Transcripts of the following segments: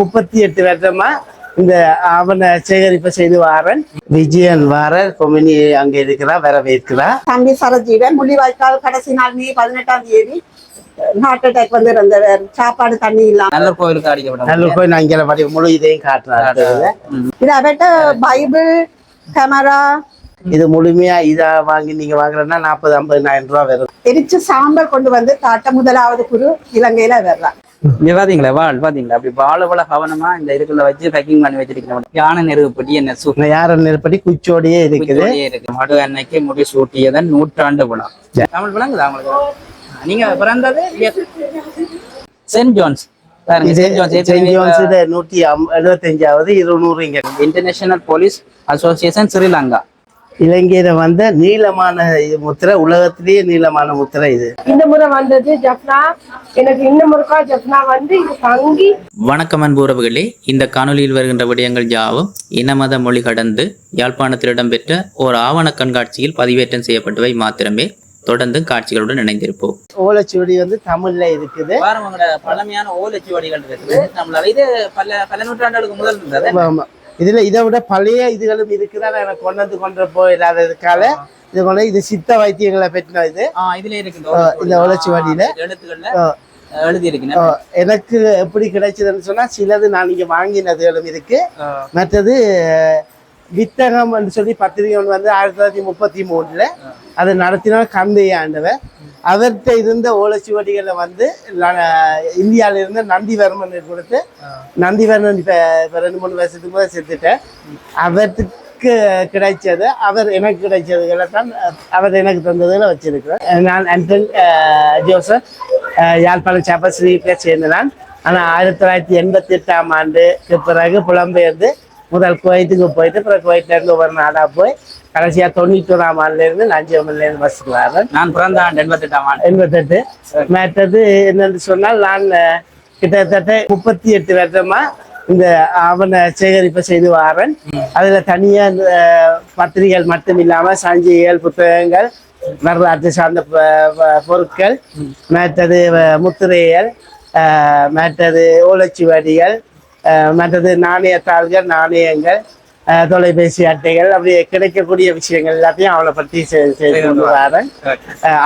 38 வருஷமா இந்த ஆவண சேகரிப்பை செய்து வாரன். விஜயன் வார கொமினி அங்க இருக்கிறா, வரவேற்கிறா. தம்பி சரஜீவன் முள்ளிவாய்க்கால் கடைசி நாள் மே 18ஆம் தேதி ஹார்ட் அட்டாக் வந்து இருந்தவர். சாப்பாடு தண்ணி இல்லாம நல்ல கோயிலுக்கு அடிக்கப்படும். நல்ல கோயில் நான் இங்கே படி முழு இதையும் காட்டுறாரு. இது அவட்ட பைபிள் கேமரா இது முழுமையா இதா வாங்கி நீங்க வாங்குறதுன்னா 40-50,000 ரூபாய் வரும். எரிச்சு சாம்பல் கொண்டு வந்து தாட்ட முதலாவது குரு இலங்கையில வர்றான். இங்க பாத்தீங்களா வாள் பாத்தீங்களா அப்படி வாழ கவனமா இந்த இதுக்குள்ள வச்சு பேக்கிங் பண்ணி வச்சிருக்கோம். யானை நெருப்படி என்ன யார நெருப்படி குச்சோடியே இருக்குது. மடு அன்னைக்கு முடி சூட்டியதன் 100 விழா. தமிழ் விளங்குதா உங்களுக்கு? நீங்க பிறந்தது St John's. International Police Association Sri Lanka. இலங்கையில வந்த நீளமான முத்திரை, உலகத்திலேயே நீளமான முத்திரை இது. இந்த முறை வந்தது ஜப்னா. எனக்கு இந்த முறைக்கா ஜப்னா வந்து இது தங்கி. வணக்கம் அன்பு உறவுகளே, இந்த காணொலியில் வருகின்ற விடயங்கள் யாவும் இனமத மொழி கடந்து யாழ்ப்பாணத்தில் இடம்பெற்ற ஒரு ஆவண கண்காட்சியில் பதிவேற்றம் செய்யப்பட்டவை மாத்திரமே. தொடர்ந்து காட்சிகளுடன் இணைந்திருப்போம். ஓலைச்சுவடி வந்து தமிழ்ல இருக்குது. பழமையான ஓலைச்சுவடிகள் இருக்குது. நம்மளால இது பல நூற்றாண்டுகளுக்கு முதல் இருந்தது. இதுல இதை விட பழைய இதுகளும் இருக்குதான். எனக்கு கொண்டு போயிடாததுக்கால இது கொண்டு இது சித்த வைத்தியங்களை பெற்றின இது இதுல இருக்கு. இந்த ஓலைச்சுவடியில எழுதி இருக்கு. எனக்கு எப்படி கிடைச்சதுன்னு சொன்னா, சிலது நான் இங்க வாங்கினதுகளும் இருக்கு. மற்றது வித்தகம் சொல்லி பத்திரிகை ஒன்று வந்து 1933 அதை நடத்தினார் கந்தையாண்டவர். அவர்கிட்ட இருந்த ஓலைச்சுவடிகளை வந்து இந்தியாவில இருந்த நந்திவர்மன் கொடுத்து, நந்திவர்மன் இப்ப 2-3 வருஷத்துக்கு முதல் செத்துட்டேன். அவருக்கு கிடைச்சது, அவர் எனக்கு கிடைச்சதுகளை தான் அவர் எனக்கு தந்ததுல வச்சிருக்கிறேன். நான் அன்டன் ஜோசப் யாழ்ப்பாணம் சாப்பஸ்ரீல சேர்ந்தேன். ஆனால் 1988ஆம் ஆண்டுக்கு பிறகு புலம்பெயர்ந்து முதல் குவைத்துக்கு போயிட்டு, அப்புறம் குவைட்ல இருந்து ஒவ்வொரு நாடா போய் கடைசியா 91ஆம் ஆண்டுல இருந்து நஞ்சியமில்ல இருந்து பஸ்ஸுக்கு வரேன். நான் பிறந்த ஆண்டு 88. மற்றது என்னன்னு சொன்னால், நான் கிட்டத்தட்ட 38 வருஷமா இந்த ஆவண சேகரிப்பை செய்து வாரன். அதுல தனியா பத்திரிகைகள் மட்டும் இல்லாம சஞ்சிகைகள், புத்தகங்கள், வரலாற்று சார்ந்த பொருட்கள், மற்றது முத்திரைகள், மற்றது ஓலைச்சுவடிகள், மற்றது நாணயத்தாள்கள், நாணயங்கள், தொலைபேசி அட்டைகள், அப்படி கிடைக்கக்கூடிய விஷயங்கள் எல்லாத்தையும் அவளை பற்றி செய்து வரேன்.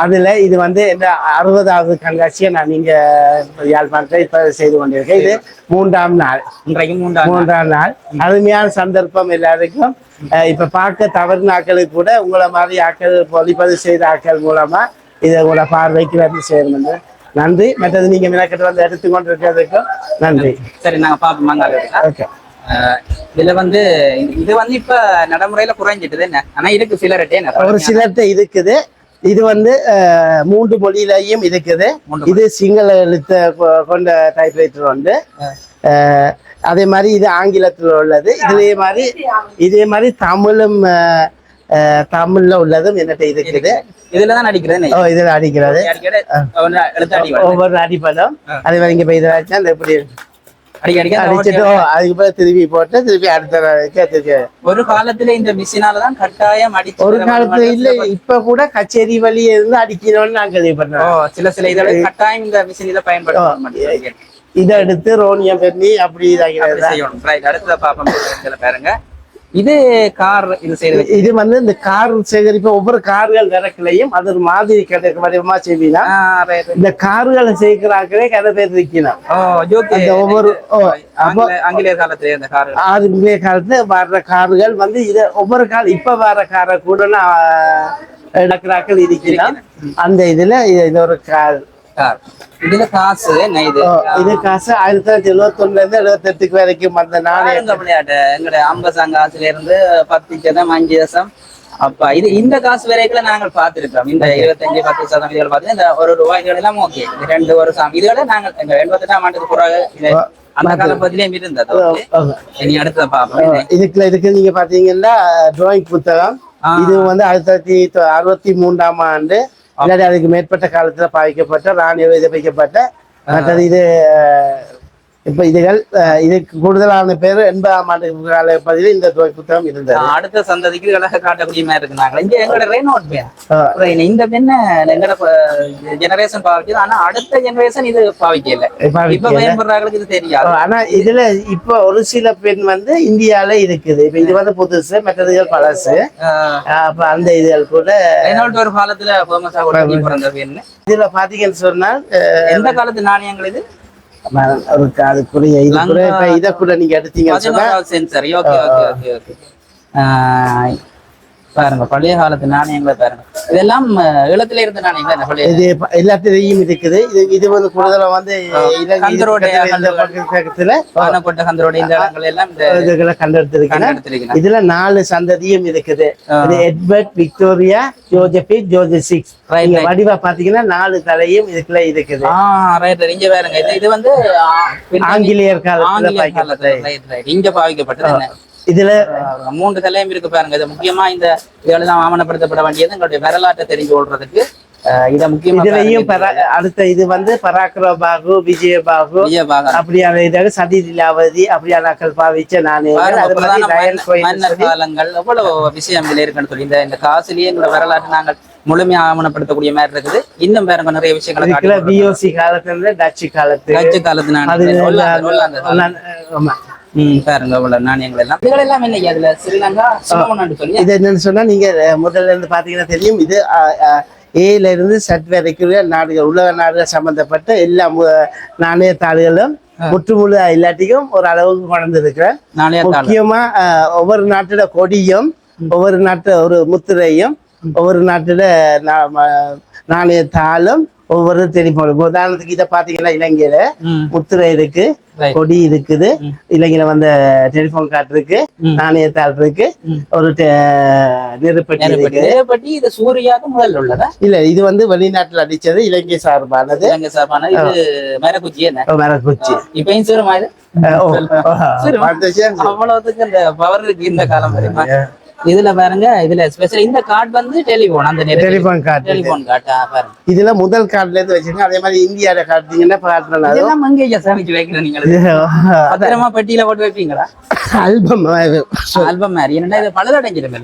அதுல இது வந்து இந்த 60வது கண்காட்சியை நான் இங்க யாழ்ப்பாணத்தை இப்ப செய்து கொண்டிருக்கேன். இது 3ஆம் நாள். இன்றைக்கு 3ஆம் நாள். அருமையான சந்தர்ப்பம் எல்லாருக்கும். இப்ப பார்க்க தவறு ஆக்களுக்கு கூட உங்களை மாதிரி ஆக்கள், ஒளிப்பதிவு செய்த ஆக்கள் மூலமா இதை உங்களோட பார்வைக்கு வந்து சேரும். நன்றி. மற்றது நீங்க மினக்கிட்ட வந்து எடுத்துக்கொண்டிருக்கிறதுக்கும் நன்றி. சரி, நாங்க பாப்போம். ஓகே. இதுல வந்து இது வந்து இப்ப நடைமுறையில குறைஞ்சிட்டது என்ன, ஆனா இருக்கு சிலர்கிட்ட, ஒரு சிலர்கிட்ட இருக்குது. இது வந்து 3 மொழியிலையும் இருக்குது. இது சிங்கள எழுத்த கொண்ட டைப்ரைட்டர் வந்து. அதே மாதிரி இது ஆங்கிலத்தில் உள்ளது. இதே மாதிரி தமிழ்ல உள்ளதும் என்னட்ட இருக்குது. இதுலதான் அடிக்கிறது. இதுல அடிக்கிறது ஒவ்வொரு அடிப்படம். அதே மாதிரி இங்க போய் இதை வச்சா அந்த எப்படி அடிச்சுட்டு அதுக்கு பிறகு திருப்பி போட்டு திருப்பி அடுத்த ஒரு காலத்துல இந்த மிஷினாலதான் கட்டாயம் அடிச்சு. ஒரு காலத்துல இல்ல, இப்ப கூட கச்சேரி வழி இருந்து அடிக்கணும்னு நான் கேள்விப்பட்டேன். சில இதை கட்டாயம் இந்த மிஷின் இதை பயன்படுத்த இதை எடுத்து ரோனியம் பண்ணி அப்படி செய்யணும். அடுத்த பாப்போம். பாருங்க, இது கார் இது செய்யறது. இது வந்து இந்த கார் சேகரிப்பு ஒவ்வொரு கார்கள் விறக்கலையும் அது ஒரு மாதிரி வடிவமா செய்வீங்கன்னா, இந்த கார்களை சேர்க்கிறாங்களே கதை பேர் இருக்கணும். ஒவ்வொரு ஆங்கிலேய காலத்துல இந்த கார், ஆங்கிலேய காலத்துல வர்ற கார்கள் வந்து இதை ஒவ்வொரு கார் இப்ப வர்ற காரை கூட நடக்கிறாக்கள் இருக்கலாம். அந்த இதுல இது ஒரு கார். இதுல காசு இது காசு 1971 இருந்து 78 வரைக்கும் அந்த நாணய விளையாட்டு. எங்கட 50 காசுல இருந்து 10 சதம் 5 தசம் அப்ப இது இந்த காசு வரைக்கும் நாங்கள் பார்த்திருக்கோம். இந்த 25-10% இதுகள் பார்த்து இந்த ஒரு ரூபாய்கள் எல்லாம் ஓகே. 2 வருஷம் இதோட நாங்கள் 88ஆம் ஆண்டுக்கு பிறகு அந்த காலப்பதிலேயும் இருந்தது. இனி அடுத்த பாப்போம். இதுக்கு நீங்க பாத்தீங்கன்னா டிராயிங் புத்தகம். இது வந்து 1963ஆம் ஆண்டு அதுக்கு மேற்பட்ட காலத்துல பாவிக்கப்பட்ட ராணி வைக்கப்பட்ட. மற்றது இது இப்ப இதுகள் இதுக்கு கூடுதலான பேர் 80ஆம் ஆண்டு கால பதிவில் இந்த புத்தகம் இருந்தது. அடுத்த சந்ததிக்கு விலக காட்டக்கூடிய மாதிரி இருக்குனாங்க. இங்க எங்களோட ரெய்னோட் பேன் இந்த பெண்ண எங்களோட ஜெனரேஷன் பாவிக்குது. ஆனா அடுத்த ஜெனரேஷன் இது பாவிக்கல. இப்ப பயன்படுறாங்களுக்கு இது தெரியாது. ஆனா இதுல இப்ப ஒரு சில பெண் வந்து இந்தியால இருக்குது. இப்ப இது வந்து புதுசு, மற்றதுகள் பழசு. அப்ப அந்த இதுகள் கூட ரெய்னோட் ஒரு காலத்துல ஃபேமஸா கூட பிறந்த பெண். இதுல பாத்தீங்கன்னு சொன்னால் எந்த காலத்து நாணயங்கள் இது? அதுக்குரிய இது கூட இப்ப இதை கூட நீங்க எடுத்தீங்கன்னு சொன்னா சென்சர். பாருங்க பழைய காலத்து நாணயங்களை பாருங்க. இதெல்லாம் ஈழத்துல இருந்த நாணயங்கள் என்ன பழைய இது எல்லாத்திலையும் இருக்குது. இது வந்து கூடுதலா வந்து கண்டெடுத்திருக்கேன். இதுல 4 சந்ததியும் இருக்குது. எட்வர்ட், விக்டோரியா, ஜோசபின், ஜோசப் வடிவா பாத்தீங்கன்னா 4 தலையும் இதுக்குள்ள இருக்குது. இங்க பாருங்க. இது வந்து ஆங்கிலேயர் காலத்துல இங்க பாவிக்கப்பட்டது. இதுல 3 தலையும் இருக்கு பாருங்க. இது முக்கியமா இந்த இதெல்லாம் ஆவணப்படுத்தப்பட வேண்டியது எங்களுடைய வரலாற்றை தெரிஞ்சு கொள்றதுக்கு. இத முக்கியமா இதுலயும் அடுத்த இது வந்து பராக்கிரபாகு, விஜயபாகு அப்படியான இதாக சதி லீலாவதி அப்படியான பாவிச்ச காலங்கள் எவ்வளவு விஷயங்கள் இருக்குன்னு சொல்லி இந்த காசுலயே எங்களோட வரலாற்று நாங்கள் முழுமையா ஆவணப்படுத்தக்கூடிய மாதிரி இருக்குது. இன்னும் பாருங்க நிறைய விஷயங்களை பிஓசி காலத்துல டச்சு காலத்து பாருங்க அவ்வளவு நாணயங்கள் எல்லாம் இதெல்லாம் என்ன அதுல ஸ்ரீலங்கா சொல்லி இது என்னன்னு சொன்னா நீங்க முதல்ல இருந்து பாத்தீங்கன்னா தெரியும். இது ஏல இருந்து சட் வரைக்கும் நாடுகள் உலக நாடுகள் சம்பந்தப்பட்ட எல்லா நாணயத்தாள்களும் முற்றுமுழு இல்லாட்டியும் ஒரு அளவுக்கு கொண்டிருக்கிறேன். முக்கியமா ஒவ்வொரு நாட்டோட கொடியும், ஒவ்வொரு நாட்டு ஒரு முத்திரையும், ஒவ்வொரு நாட்டோட நாணயத்தாளும் ஒவ்வொரு தெரியும். உதாரணத்துக்கு இதை பாத்தீங்கன்னா இலங்கையில முத்திரை இருக்கு, கொடி இருக்குது. இலங்கையில வந்து டெலிபோன் கார்டு இருக்கு, நாணயத்தாள் இருக்கு, ஒரு நெருப்பட்டி. இது சூர்யாவுக்கு முதல்ல உள்ளதா? இல்ல, இது வந்து வெளிநாட்டுல அடிச்சது. இலங்கை சார்பானது. மரக்குச்சி. மரக்குச்சி இப்பயும் சூரமா இது அவ்வளவுக்கு இந்த பவர் இருக்கு இந்த காலம் வரைக்கும். இதுல பாருங்க. இதுல ஸ்பெஷல் இந்த கார்டு வந்து டெலிபோன், அந்த டெலிபோன் கார்டு பாருங்க. இதுல முதல் கார்டுல இருந்து வச்சிருக்கேன். அதே மாதிரி இந்தியால காட்டுறீங்கன்னா இதெல்லாம் அங்கேயே சேமிச்சு வைக்கிறேன். நீங்க பத்திரமா பெட்டியில போட்டு வைப்பீங்களா? ஆல்பம் ஆல்பம் மாதிரி என்னன்னா இது பழுதடைஞ்சிடும்.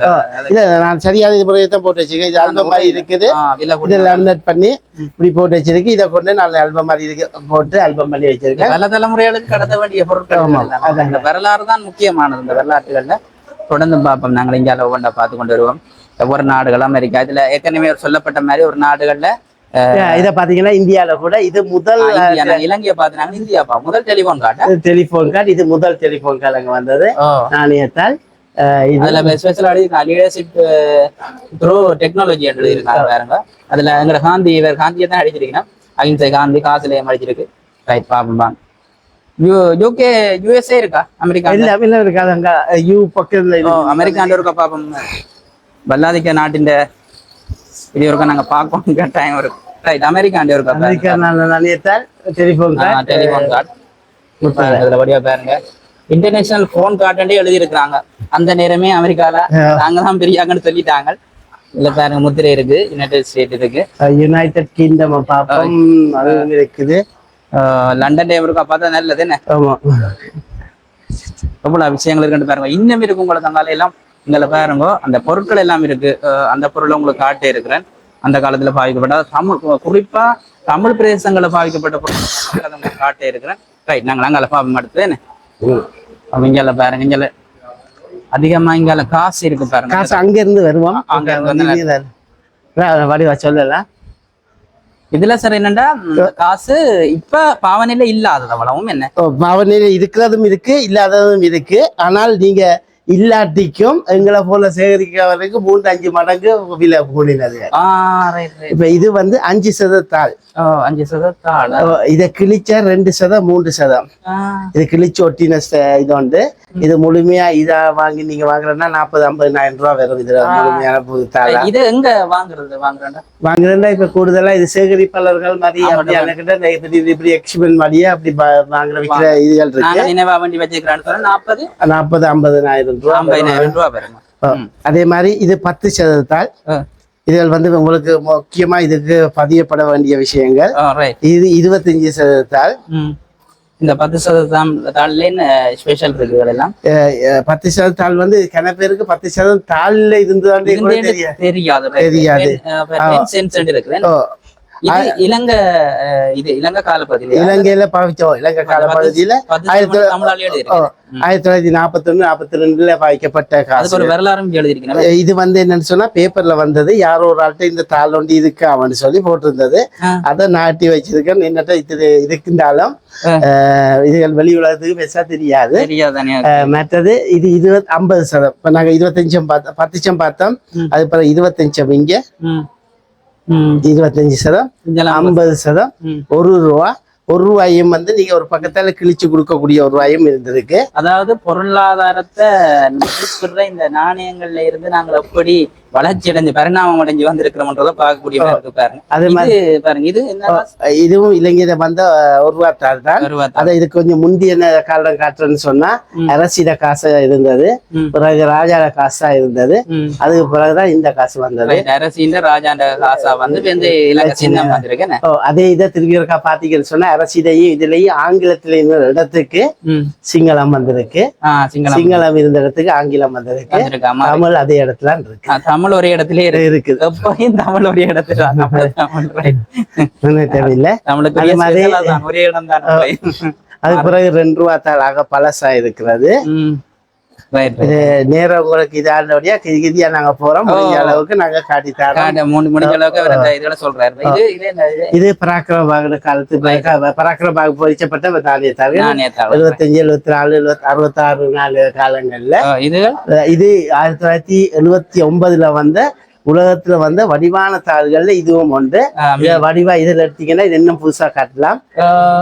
இல்ல, நான் சரியான இது முறையத்தான் போட்டு வச்சிருக்கேன். இது ஆல்பம் மாதிரி இருக்குது. இதை லேமினேட் பண்ணி இப்படி போட்டு வச்சிருக்கு. இதை கொண்டு 4 ஆல்பம் மாதிரி இருக்கு போட்டு ஆல்பம் பண்ணி வச்சிருக்கேன். பல தலைமுறைகளுக்கு கடத்த வேண்டிய பொருட்கள். அந்த வரலாறு தான் முக்கியமானது. இந்த வரலாற்றுகள்ல தொடர்ந்து பார்ப்போம். நாங்கள் இந்தியாவில் ஒவ்வொன்றா பார்த்து கொண்டு வருவோம். ஒவ்வொரு நாடுகள் அமெரிக்கா இதுல ஏற்கனவே சொல்லப்பட்ட மாதிரி ஒரு நாடுகள்ல இதை பாத்தீங்கன்னா இந்தியாவில கூட இது முதல் இலங்கையை பார்த்தாங்க. இந்தியா முதல் டெலிபோன் கார்டு. இது முதல் டெலிபோன் கார்டு அங்க வந்தது நாணயத்தால். இதுல ஸ்பெஷல் லீடர்ஷிப் த்ரூ டெக்னாலஜி எழுதியிருக்காங்க பாருங்க. அதுல எங்க காந்தியை தான் அடிச்சிருக்கேன். அகிம்சை காந்தி காசுலயம் அடிச்சிருக்கு. ரைட் பாப்போம். யூகே யுஎஸ்ஏ இருக்கா? அமெரிக்கா இல்ல இருக்காது. அங்க யூ பக்கத்துல அமெரிக்காண்ட இருக்கா பாப்போம். வல்லாதிக்க நாட்டின் இது இருக்கா நாங்க பார்க்கணும் டைம் இருக்கு. ரைட் அமெரிக்காண்ட இருக்கா? அமெரிக்கா நாணயத்தால் டெலிபோன் கார்டு. இதுல வடிவா பாருங்க. இன்டர்நேஷனல் போன் கார்டு எழுதி இருக்கிறாங்க. அந்த நேரமே அமெரிக்கால நாங்க தான் பெரியாங்கன்னு சொல்லிட்டாங்க. இல்ல பாருங்க முத்திரை இருக்கு. யுனைடெட் ஸ்டேட் இருக்கு. யுனைடெட் கிங்டம் பாப்போம். அது இருக்குது. லண்டன் இருக்கா பார்த்தா நல்லது என்ன? எவ்வளவு விஷயங்கள் இருக்குன்னு பாருங்க. இன்னும் இருக்கு உங்களுக்கு அங்கால எல்லாம். இங்களை பாருங்க அந்த பொருட்கள் எல்லாம் இருக்கு. அந்த பொருளை உங்களுக்கு காட்டே இருக்கிறேன். அந்த காலத்துல பாதிக்கப்பட்ட தமிழ், குறிப்பா தமிழ் பிரதேசங்களை பாதிக்கப்பட்ட பொருட்கள் அதை உங்களுக்கு காட்டே இருக்கிறேன். ரைட் நாங்கள் அங்கால பாப்பம் அடுத்தது என்ன? இங்கால பாருங்க. இங்கால அதிகமா இங்கால காசு இருக்கு பாருங்க. காசு அங்க இருந்து வருவோம். அங்க இருந்து வடிவா சொல்லலாம். இதுல சார் என்னண்டா காசு இப்ப பாவனையில இல்லாதது அவ்வளவும் என்ன? பாவனையில இருக்கிறதும் இருக்கு, இல்லாததும் இருக்கு. ஆனால் நீங்க இல்லாட்டிக்கும் எங்களை போல சேகரிக்கிறவருக்கு 3-5 மடங்கு விலை கூடினது. இப்ப இது வந்து 5% தாள். 5% தாள். இதை கிழிச்சா 2%, 3%. இது கிழிச்சு ஒட்டின இது உண்டு. இது முழுமையா இதா வாங்கி நீங்க வாங்குறதுன்னா 40-50 ரூபாய் வரும். இதுல முழுமையான தாள். இது எங்க வாங்குறேன்னா இப்ப கூடுதலா இது சேகரிப்பாளர்கள் மாதிரி இப்படி எக்ஸ்பிரிமெண்ட் மாதிரியே அப்படி வாங்குற விற்கிற இதுகள் இருக்கு. 40-50 ரூபாய். அதே மாதிரி இது 10% தாள். இதுகள் வந்து உங்களுக்கு முக்கியமா இதுக்கு பதியப்பட வேண்டிய விஷயங்கள். இது 25% தாள். இந்த 10% தாள்ல என்ன ஸ்பெஷல் இருக்கு எல்லாம் 10% தாள் வந்து கன பேருக்கு 10% தாள்ல இருந்ததாண்டே கூட தெரியாது. சென்ஸ் இருக்கு. இலங்கை இலங்கை காலப்பகுதியில இலங்கையில பாவிச்சோம். இலங்கை காலப்பகுதியில 1941-42 பாவிக்கப்பட்ட காசு. ஒரு வரலாறும் எழுதியிருக்கேன். இது வந்து என்னன்னு சொன்னா பேப்பர்ல வந்தது. யாரோ ஒரு ஆள்கிட்ட இந்த தாள் ஒண்டி இதுக்கு அவன்னு சொல்லி போட்டிருந்தது. அதை நாட்டி வச்சிருக்கேன். என்னட்ட இது இருக்குந்தாலும் இதுகள் வெளி உலகத்துக்கு பெருசா தெரியாது. மற்றது இது 50%. இப்ப நாங்க 25 பார்த்தோம், 10 பார்த்தோம். அது பிறகு 25 இங்க 25%, 50%, ₹1. ₹1 வந்து நீங்க ஒரு பக்கத்தால கிழிச்சு கொடுக்கக்கூடிய ₹1 இருந்திருக்கு. அதாவது பொருளாதாரத்தை இந்த நாணயங்கள்ல இருந்து நாங்கள் எப்படி வளர்ச்சி அடைஞ்சு பரிணாமம் அடைஞ்சு வந்திருக்கிறோம்ன்றத பார்க்கக்கூடிய பாருங்க. அதே மாதிரி பாருங்க இது இதுவும் இலங்கையில வந்த ₹1 தாள் தான். அதை இது கொஞ்சம் முந்திய காலம் காட்டுறேன்னு சொன்னா அரசியல காசு இருந்தது, பிறகு ராஜாட காசா இருந்தது, அதுக்கு பிறகுதான் இந்த காசு வந்தது. அரசியல ராஜாண்ட காசா வந்து இலங்கை சின்னம் வந்திருக்கேன். அதே இதை திரும்பி இருக்கா பாத்தீங்கன்னு சொன்னா அரசியலையும் இதுலயும் ஆங்கிலத்துல இருந்த இடத்துக்கு சிங்களம் வந்திருக்கு, சிங்களம் இருந்த இடத்துக்கு ஆங்கிலம் வந்திருக்கு, தமிழ் அதே இடத்துல இருக்கு. தமிழ் ஒரே இடத்துல இருக்குது. எப்பயும் தமிழ் ஒரே இடத்துல தேவையில்லை. தமிழுக்கு ஒரே இடம் தான். அது பிறகு ₹2 தாளாக பழசா இருக்கிறது. நேரம் உங்களுக்கு இதானபடியா கிதியா நாங்க போறோம். முடிஞ்ச அளவுக்கு நாங்க காட்டி தரோம். முடிஞ்ச அளவுக்கு சொல்றாரு. இது பராக்கிரம பாக காலத்து பராக்கிரம பாக பொறிச்சப்பட்ட தானியத்தாள் 75, 74, 66 காலங்கள்ல. இது 1979 வந்த உலகத்துல வந்த வடிவான தாள்கள்ல இதுவும் உண்டு. வடிவா இதுல எடுத்தீங்கன்னா இது இன்னும் புதுசா காட்டலாம்.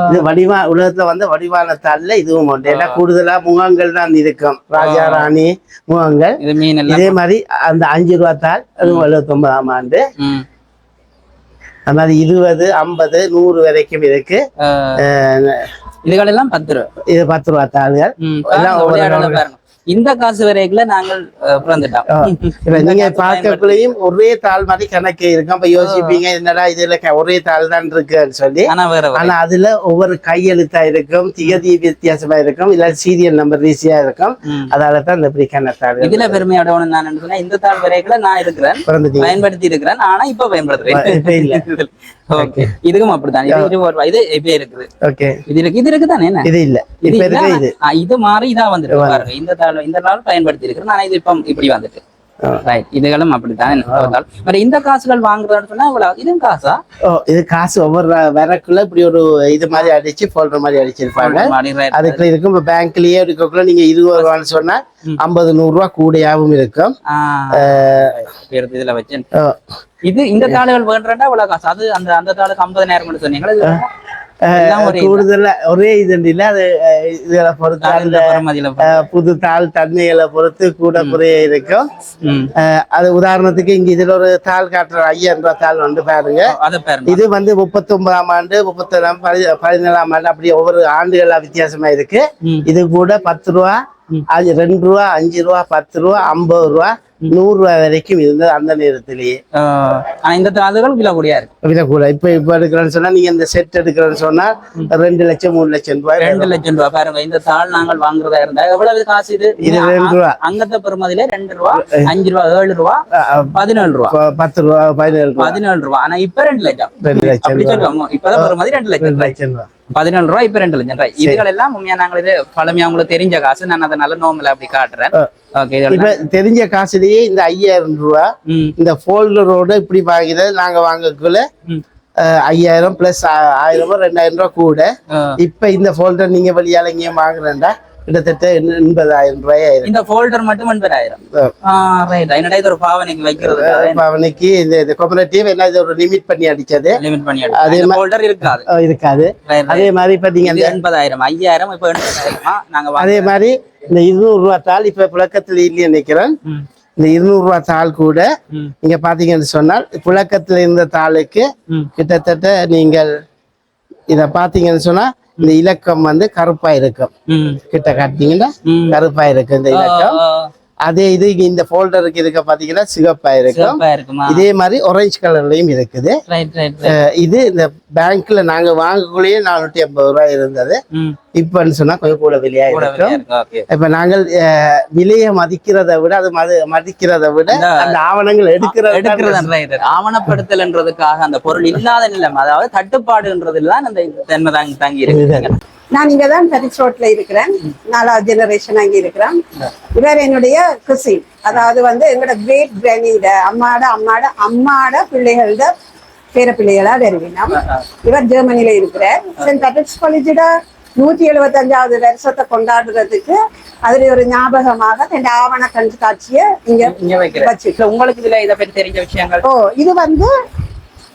இது வடிவா உலகத்துல வந்த வடிவான தாள்ல இதுவும் உண்டு. ஏன்னா கூடுதலா முகங்கள் தான் இருக்கும், ராஜா ராணி முகங்கள். இதே மாதிரி அந்த ₹5 தாள் அதுவும் 79ஆம் ஆண்டு. அது மாதிரி 20, 50, 100 வரைக்கும் இருக்கு. இதுகளெல்லாம் ₹10. இது ₹10 தாள்கள் எல்லாம். இந்த காசு வரைக்குள்ள நாங்கள் பிறந்துட்டோம். நீங்க பார்க்கக்குள்ளேயும் ஒரே தாள் மாதிரி கணக்கு இருக்கும். அப்ப யோசிப்பீங்க என்னடா இதுல ஒரே தாள் தான் இருக்குன்னு சொல்லி. ஆனா அதுல ஒவ்வொரு கையெழுத்தா இருக்கும், திகதி வித்தியாசமா இருக்கும், இல்ல சீரியல் நம்பர் ஈஸியா இருக்கும். அதனாலதான் இந்த இப்படி கணத்தாள். இதுல பெருமையோட ஒண்ணு நான் சொன்னா இந்த தாள் வரைக்குள்ள நான் இருக்கிறேன், பயன்படுத்தி இருக்கிறேன். ஆனா இப்ப பயன்படுத்துறேன். இதுக்கும் அப்படித்தான். இது இப்ப இருக்குது. இது இருக்குதானே? இது இல்ல, இது மாறி இதா வந்துட்டு பாருங்க. இந்த நாள் பயன்படுத்தி இருக்கிறேன். ஆனா இது இப்ப இப்படி வந்துட்டு இதுகளும் அப்படித்தான். இந்த காசுகள் வாங்குறதுன்னு சொன்னா இவ்வளவு இதுவும் காசா? இது காசு ஒவ்வொரு வரக்குள்ள இப்படி ஒரு இது மாதிரி அடிச்சு போல்ற மாதிரி அடிச்சிருப்பாங்க. அதுக்குள்ள இருக்கும். இப்ப பேங்க்லயே இருக்கக்குள்ள நீங்க ₹20 சொன்னா 50, ₹100 கூடையாவும் இருக்கும். இதுல வச்சு இது இந்த தாளுகள் வேண்டாம் இவ்வளவு காசு. அது அந்த தாளுக்கு 50,000 சொன்னீங்களா? கூடுதலா ஒரே இது இல்ல. அது இதுல பொறுத்து புது தாள் தன்மைகளை பொறுத்து கூட குறைய இருக்கும். அது உதாரணத்துக்கு இங்க இதுல ஒரு தாள் காட்டுற ₹5,000 தாள் வந்து பாருங்க. இது வந்து 39ஆம் ஆண்டு, 37ஆம், 17ஆம் ஆண்டு அப்படி ஒவ்வொரு ஆண்டுகளா வித்தியாசமா இருக்கு. இது கூட ₹10, ₹2, ₹5, ₹10, ₹50, ₹100 வரைக்கும் இருந்தது அந்த நேரத்திலேயே. இந்த தாள்கள் விலை கூடியா இருக்கு. விலை கூட இப்ப எடுக்கிறேன்னு சொன்னா நீங்க இந்த செட் எடுக்கிறேன்னு சொன்னா ₹2 லட்சம், ₹3 லட்சம், ₹2 லட்சம் பாருங்க. இந்த தாள் நாங்கள் வாங்குறதா இருந்தா எவ்வளவு காசு? இது ₹2. அங்கத்த பெருமதியில ₹2, ₹5, ₹7, ₹17, ₹17. ஆனா இப்ப ₹2 லட்சம். இப்பதான் பெருமதி ₹2 லட்சம். ₹17 இப்ப ₹2 லட்சம். இதுகள் எல்லாம் உண்மையா நாங்கள் இது பழமையா உங்களுக்கு தெரிஞ்ச காசு. நான் அதனால நோம்பல அப்படி காட்டுறேன். இப்ப தெரிஞ்ச காசுலயே இந்த ₹5,000 இந்த போல்டரோட இப்படி வாங்கினது நாங்க வாங்கக்குள்ள 5,000 பிளஸ் 1,000, ₹2,000 கூட. இப்ப இந்த போல்டர் நீங்க வெளியால இங்கேயும் வாங்குறேன்டா கிட்டத்தட்ட ₹80,000. இந்த போல்டர் மட்டும் 80,000. என்னடா இது ஒரு பாவனைக்கு வைக்கிறது. பாவனைக்கு இந்த கோஆபரேட்டிவ் என்ன இது ஒரு லிமிட் பண்ணி அடிச்சது. அதே போல்டர் இருக்காது. அதே மாதிரி இப்ப நீங்க 80,000, 5,000 இப்ப 80,000 நாங்க. அதே மாதிரி இந்த ₹200 தாள் இப்ப புழக்கத்துல இல்லையே நினைக்கிறேன். இந்த ₹200 தாள் கூட நீங்க பாத்தீங்கன்னு சொன்னால் புழக்கத்துல இருந்த தாளுக்கு கிட்டத்தட்ட நீங்கள் இத பாத்தீங்கன்னு சொன்னா இந்த இலக்கம் வந்து கருப்பா இருக்கும். கிட்ட காட்டினீங்கன்னா கருப்பா இருக்கு இந்த இலக்கம். அதே இது இங்க இந்த ஃபோல்டருக்கு இருக்க பாத்தீங்கன்னா சிகப்பா இருக்கும். சிறப்பா இருக்குமா? இதே மாதிரி ஆரஞ்சு கலர்லயும் இருக்குது. Right right. இது இந்த பேங்க்ல நாங்க வாங்கக்குள்ளேயே 450 ரூபாய் இருந்தது. இப்பன்னு சொன்னா கொஞ்சம் கூட விலையா இருக்கும். இப்ப நாங்கள் விலையை மதிக்கிறதை விட அது மதிக்கிறதை விட அந்த ஆவணங்கள் எடுக்கிறது ஆவணப்படுத்தல்ன்றதுக்காக அந்த பொருள் இல்லாத நிலைமை, அதாவது தட்டுப்பாடுன்றதுலாம் அந்த தன்மை தங்கி இருக்கு. நான் இங்கதான் பெரிஸ் ரோட்ல இருக்கிறேன். 4வது ஜெனரேஷன் அங்க இருக்கிறேன். இவர் என்னுடைய குசின், அதாவது வந்து எங்களோட கிரேட் கிரானியோட அம்மாட பிள்ளைகளோட பேர பிள்ளைகளா வருவினோம். இவர் ஜெர்மனில இருக்கிறார். சென்ட் பேட்ரிக்ஸ் காலேஜோட 175வது வருஷத்தை கொண்டாடுறதுக்கு அதுல ஒரு ஞாபகமாக இந்த ஆவண கண்காட்சியை இங்க வச்சிருக்கோம். உங்களுக்கு இதுல இதை பற்றி தெரிஞ்ச விஷயங்கள்? இது வந்து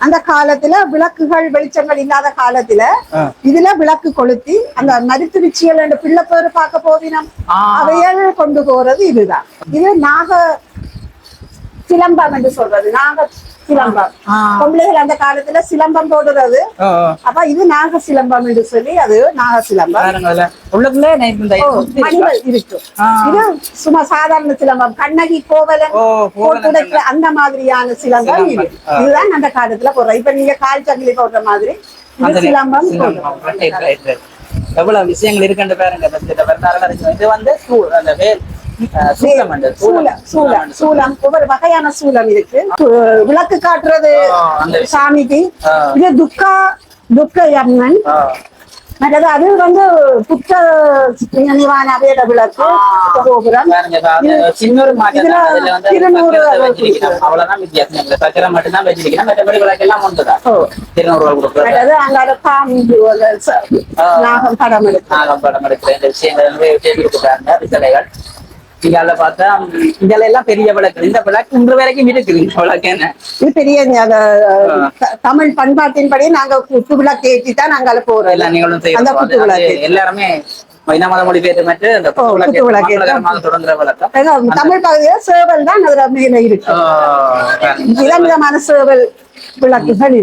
அந்த காலத்துல விளக்குகள் வெளிச்சங்கள் இல்லாத காலத்துல இதுல விளக்கு கொளுத்தி அந்த மருத்துவச்சியல் என்ற பிள்ளை பேரு பார்க்க போவினம் அவையல் கொண்டு போறது இதுதான். இது நாக சிலம்பம் என்று சொல்றது. நாக சிலம்பம் பொம்பளைகள் அந்த காலத்துல சிலம்பம் போடுறது. அப்ப இது நாக சிலம்பம் என்று சொல்லி அது நாக சிலம்பம் மணிகள் இருக்கு. இது சும்மா சாதாரண சிலம்பம், கண்ணகி கோவலன் போட்டு அந்த மாதிரியான சிலம்பம் இது. இதுதான் அந்த காலத்துல போடுற. இப்ப நீங்க கால் சங்கிலி போடுற மாதிரி சிலம்பம். எவ்வளவு விஷயங்கள் இருக்குன்னு பாருங்க. இது வந்து அந்த வேல் சூலம், ஒவ்வொரு வகையான சூலம் இருக்கு. விளக்கு காட்டுறது சாமிக்கு. இது துக்க யம்மன். மற்றது அது வந்து புத்த நினைவான அவையோட விளக்கு கோபுரம். திருநூறு மற்றது அங்கால பாம்பு நாகம் படம் எடுத்து இங்கால பார்த்தா இங்கால எல்லாம் பெரிய விளக்கு. இந்த விளக்கு இன்று வரைக்கும் இருக்குது. இது பெரிய தமிழ் பண்பாட்டின்படி நாங்க குத்து விளக்கு ஏற்றித்தான் நாங்க போறோம். அந்த குத்து விளக்கு எல்லாருமே மொழி பேர் தமிழ் பகுதியில சேவல் தான் அதுல மேல இருக்கு. விதவிதமான சேவல் விளக்குகள்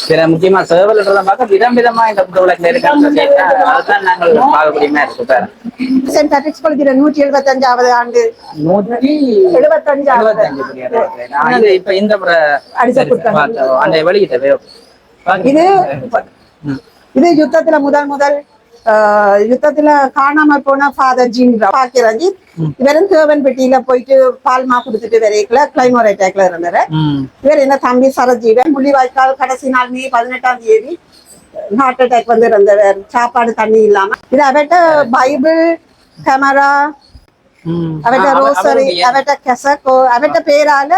சில முக்கியமா சேவல்ன்றத பார்க்க விதம் விதமா இந்த குத்து விளக்குல இருக்காங்க. அதுதான் நாங்கள் பார்க்கக்கூடியமா இருக்கு. சென்ட் பேட்ரிக்ஸ் காலேஜ்ல 175வது ஆண்டு 175வது இப்ப இந்த இது யுத்தத்துல முதல் யுத்தத்துல காணாம போன ஃபாதர் ஜீன் பாக்கியராஜி இவரும் தேவன் பெட்டியில போயிட்டு பால்மா குடுத்துட்டு வரைக்கல கிளைமோர் அட்டாக்ல இருந்தாரு. இவர் என்ன தம்பி சரஜீவன் முள்ளிவாய்க்கால் கடைசி நாள் மே 18ஆம் தேதி ஹார்ட் அட்டாக் வந்து இருந்தவர். சாப்பாடு தண்ணி இல்லாம. இது அவட்ட பைபிள், கேமரா, அவட்ட ரோசரி, அவட்ட கெசக்கோ, அவட்ட பேரால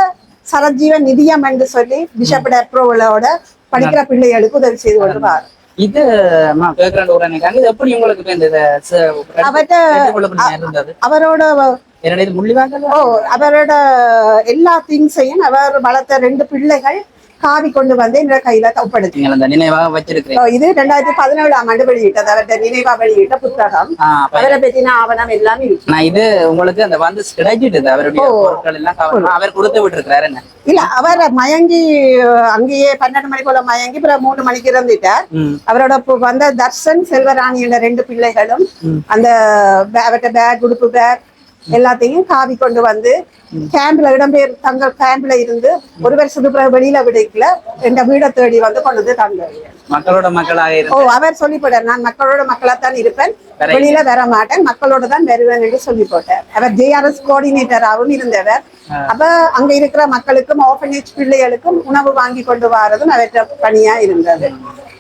சரஜீவன் நிதியம் என்று சொல்லி பிஷப் அப்ரூவலோட படிக்கிற பிள்ளைகளுக்கு உதவி செய்து கொள்வார். இது எப்படி உங்களுக்கு அவரோட அவரோட எல்லா திங்ஸையும் அவர் வளர்த்த 2 பிள்ளைகள் காவி கொண்டு வந்து என்ற கையில ஒப்படைத்தீங்க. நினைவாக வச்சிருக்கேன். இது 2017ஆம் ஆண்டு வெளியிட்டது. அவர்கிட்ட நினைவா வெளியிட்ட புத்தகம். அவரை பத்தின ஆவணம் எல்லாமே இருக்கு. நான் இது உங்களுக்கு அந்த வந்து கிடைச்சிட்டு அவருடைய பொருட்கள் எல்லாம் அவர் கொடுத்து விட்டு இருக்காரு. இல்ல அவர் மயங்கி அங்கேயே 12 மணி போல மயங்கி அப்புறம் 3 மணிக்கு இருந்துட்டார். அவரோட வந்த தர்ஷன் செல்வராணி என்ற 2 பிள்ளைகளும் அந்த அவர்கிட்ட பேக், உடுப்பு பேக் எல்லாத்தையும் காவி கொண்டு வந்து கேம்ப்ல இடம்பெயர் தங்கள் கேம்ப்ல இருந்து 1 வருஷத்துக்கு பிறகு வெளியில விடைக்கல என்ற வீடை தேடி வந்து கொண்டு வந்து தந்தார். மக்களோட மக்களாக அவர் சொல்லி போட்டார், நான் மக்களோட மக்களா தான் இருப்பேன், வெளியில வர மாட்டேன், மக்களோட தான் வருவேன் என்று சொல்லி போட்டார். அவர் JRS கோஆர்டினேட்டராகவும் இருந்தவர். அப்ப அங்க இருக்கிற மக்களுக்கும் ஆர்ஃபனேஜ் பிள்ளைகளுக்கும் உணவு வாங்கி கொண்டு வரதும் அவற்ற பணியா இருந்தது.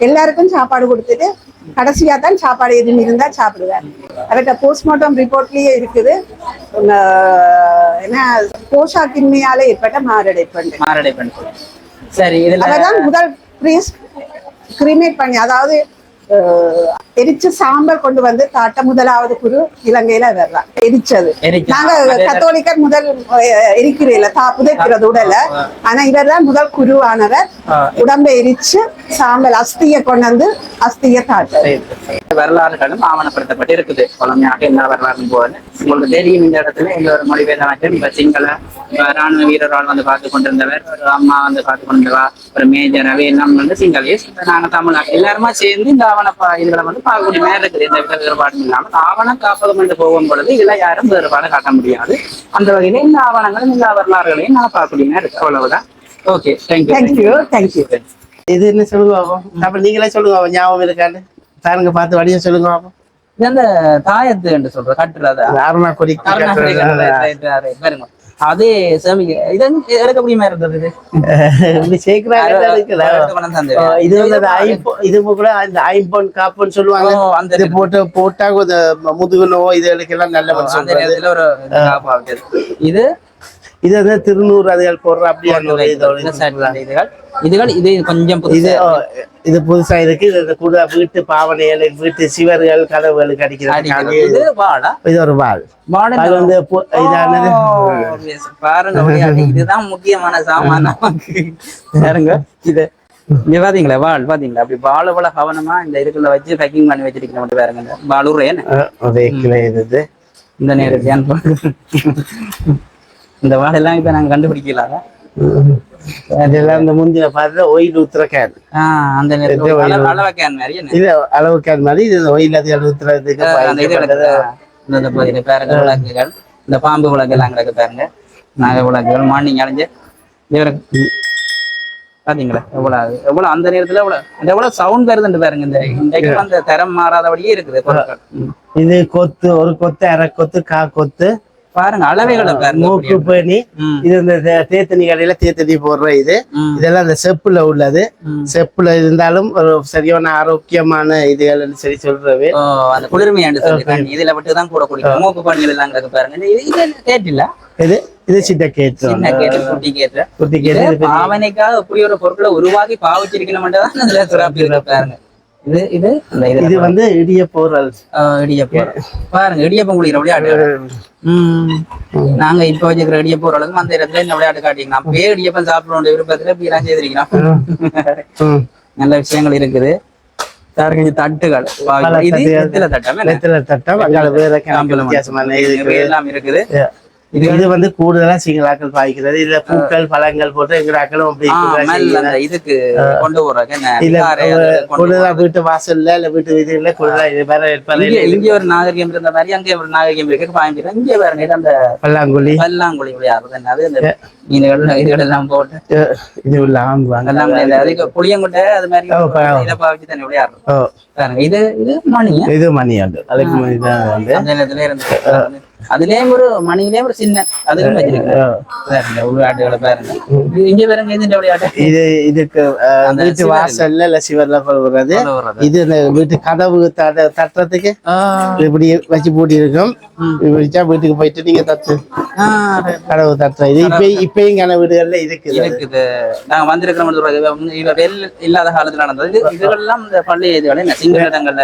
எல்லாருக்கும் சாப்பாடு கொடுத்துட்டு கடைசியா தான் சாப்பாடு எதுவும் இருந்தா சாப்பிடுவார். அவர்கிட்ட போஸ்ட்மார்ட்டம் ரிப்போர்ட்லயே இருக்குது என்ன போஷாக்கின்மையால ஏற்பட்ட மாரடைப்பு. சரி, அவர்தான் முதல் கிரிமேட் பண்ணி, அதாவது எரிச்சு சாம்பல் கொண்டு வந்து காட்ட முதலாவது குரு இலங்கையில வர்றாங்க. எரிச்சது நாங்க கத்தோலிக்கர் முதல் எரிக்கிறீல புதைக்கிறது உடல. ஆனா இவர் தான் முதல் குருவானவர். உடம்பை எரிச்சு சாம்பல் அஸ்திய கொண்டு வந்து அஸ்திய காட்டு. வரலாறுகளும் ஆவணப்படுத்தப்பட்டு இருக்குது. பழமையாக என்ன வரலாறு போது உங்களுக்கு தெரியும். இந்த இடத்துல எங்க ஒரு மொழிபெயர்ந்த அமைச்சர் இப்ப சிங்கள ராணுவ வீரரால் வந்து பார்த்து கொண்டிருந்தவர், ஒரு அம்மா வந்து பார்த்து கொண்டிருந்தவா, ஒரு மேஜர் அவை எல்லாம் வந்து சிங்களேஸ். நாங்க தமிழ்நாடு எல்லாருமா சேர்ந்து இந்த ஆவண இதுகளை வந்து பார்க்கக்கூடிய மேல இருக்குது எந்த வித வேறுபாடும் இல்லாமல் ஆவண காப்பகம் என்று போகும் பொழுது இதுல யாரும் வேறுபாடு காட்ட முடியாது. அந்த வகையில இந்த ஆவணங்களும் இந்த வரலாறுகளையும் நான் பார்க்கக்கூடிய மேல இருக்கு. அவ்வளவுதான். Okay, thank you. இது என்ன சொல்லுங்க பாப்போம். அப்புறம் நீங்களே சொல்லுங்க பாப்போம், ஞாபகம் இருக்கான்னு பாருங்க, பார்த்து வடிவம் சொல்லுங்க பாப்போம். இது அந்த தாயத்து என்று சொல்ற கட்டுறதா அருணா கொடி பாருங்க. அதே இது எடுக்கக்கூடிய மாதிரி இருந்தது. இது வந்து இது கூட அந்த ஐம்பொன் காப்புன்னு சொல்லுவாங்க. இது போட்டா முதுகு நோய் இதுகளுக்கெல்லாம் நல்ல ஒரு இது இது வந்து திருநூறு அதுகள் போடுற அப்படியே இதுகள் இது கொஞ்சம் இது புதுசா இருக்கு. இது கூட வீட்டு பாவனைகள், வீட்டு சிவர்கள், கதவுகளுக்கு அடிக்கிறது. இது ஒரு வாள். அது வந்து இதானது பாருங்க, இதுதான் முக்கியமான சாமான் நமக்கு. பாருங்க இது இங்க பாத்தீங்களா வாள், பாத்தீங்களா அப்படி வாழ போல கவனமா இந்த இதுக்குள்ள வச்சு பேக்கிங் பண்ணி வச்சிருக்கணும். பாருங்க வாளுறேன் இது இந்த நேரத்தை இந்த வாழெல்லாம் இப்ப நாங்க கண்டுபிடிக்கலாங்க. அதெல்லாம் இந்த முந்தின பாத்துல ஒயில் ஊத்துற கேன். அந்த நேரத்துல அளவு கேன் மாதிரி இல்ல, அளவு கேன் மாதிரி இது ஒயில் அது ஊத்துறதுக்கு பாருங்க விளக்குகள், இந்த பாம்பு விளக்கு எல்லாம் கிடக்கு பாருங்க. நாக விளக்குகள் மார்னிங் அடைஞ்சு பாத்தீங்களா எவ்வளவு அந்த நேரத்துல எவ்வளவு சவுண்ட் வருதுன்னு பாருங்க. இந்த அந்த தரம் மாறாதபடியே இருக்குது பொருட்கள். இது கொத்து, ஒரு கொத்து, அரை கொத்து, கா கொத்து பாருங்க அளவைகளை மூக்கு பேணி. இது இந்த தேத்தனி கடையில தேத்தனி போடுற இது. இதெல்லாம் இந்த செப்புல உள்ளது. செப்புல இருந்தாலும் ஒரு சரியான ஆரோக்கியமான இதுகள் சரி சொல்றது. அந்த குளிர்மையாண்டு சொல்லி இதுல விட்டுதான் கூட குடிக்கும். மூக்கு பணிகள் எல்லாம் கிடக்கு பாருங்க. இது கேட்டில்ல, இது சின்ன கேட்டு, குட்டி கேட்டு பாவனைக்காக இப்படி ஒரு பொருட்களை உருவாக்கி பாவிச்சிருக்கணும் அதுல சிறப்பு பாருங்க. இது வந்து இடியப்போரல். இடியப்போர் பாருங்க, இடியப்பம் குளிக்கிற விளையாட்டு. நாங்க இப்ப வச்சுக்கிற இடியப்போர் அளவுக்கு அந்த இடத்துல இந்த விளையாட்டு காட்டிக்கலாம். அப்பயே இடியப்பம் சாப்பிட விருப்பத்துல இப்படி எல்லாம் செய்திருக்கலாம். நல்ல விஷயங்கள் இருக்குது. தட்டுகள் எல்லாம் இருக்குது. இது வந்து கூடுதலா சிங்களாக்கள் பாய்க்கிறது. இதுல பூக்கள், பழங்கள் போட்டு எங்கடாக்களும் அப்படி இதுக்கு கொண்டு கூடுதலா வீட்டு வாசல்ல இல்ல வீட்டு வீதியில கூடுதலா இது வேற இங்க ஒரு நாகரிகம் இருந்த மாதிரி அங்கே ஒரு நாகரிகம் இருக்கு. பாய்க்கிறேன் இங்க வேற அந்த பல்லாங்குழி விளையாடுறது என்னது இந்த மீன்கள் இதுகள் எல்லாம் போட்டு இது எல்லாம் புளியங்கொட்டை அது மாதிரி இதை பாவிச்சு தண்ணி விளையாடுறோம். இது மணி, இது மணி அதுக்கு அந்த நேரத்துல இருந்து அதுலயே ஒரு மணியிலே ஒரு சின்ன அதுக்கும் வச்சிருக்கேன் விளையாட்டுகளை பாருங்க. இங்க பாருங்க இந்த விளையாட்டு. இது இதுக்கு வீட்டு வாசல்ல இல்ல சிவர்ல போடுறது. இது வீட்டு கதவு தட்டுறதுக்கு இப்படி வச்சு பூட்டி இருக்கும். வச்சா வீட்டுக்கு போயிட்டு நீங்க தட்டு கதவு தட்டுற இது இப்பயும் கன வீடுகள்ல இருக்குது. நாங்க வந்திருக்கிறோம் இல்லாத காலத்துல நடந்தது. இதுகள்லாம் இந்த பள்ளி இதுகளை சிங்கள இடங்கள்ல